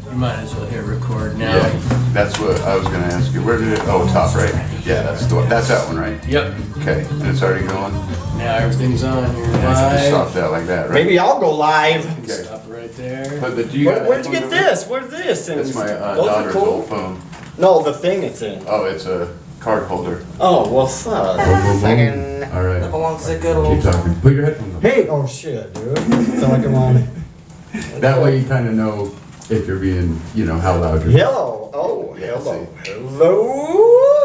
Speaker 5: You might as well hit record now.
Speaker 1: Yeah, that's what I was gonna ask you. Where did it? Oh, top right. Yeah, that's the one. That's that one, right?
Speaker 5: Yep.
Speaker 1: Okay, and it's already going.
Speaker 5: Now everything's on. You're
Speaker 1: Just
Speaker 5: live.
Speaker 1: stop that like that, right?
Speaker 6: Maybe I'll go live.
Speaker 1: Okay.
Speaker 5: Stop right there.
Speaker 1: But do you got
Speaker 6: Where'd you
Speaker 1: that
Speaker 6: get
Speaker 1: phone
Speaker 6: this? Where's this?
Speaker 1: number? That's my
Speaker 6: Those are
Speaker 1: daughter's
Speaker 6: cool.
Speaker 1: old phone.
Speaker 6: No, the thing it's in.
Speaker 1: Oh, it's a card holder.
Speaker 6: Oh, well, fuck. Fucking.
Speaker 1: All
Speaker 7: That
Speaker 1: right.
Speaker 7: belongs to good
Speaker 1: Keep
Speaker 7: old.
Speaker 1: talking. Put your headphones on.
Speaker 6: Hey, oh shit, dude. Feel like I'm on.
Speaker 1: That way you kind of know if you're being, how loud you're.
Speaker 6: Hello. Oh,
Speaker 1: Yeah,
Speaker 6: hello.
Speaker 1: see.
Speaker 6: Hello.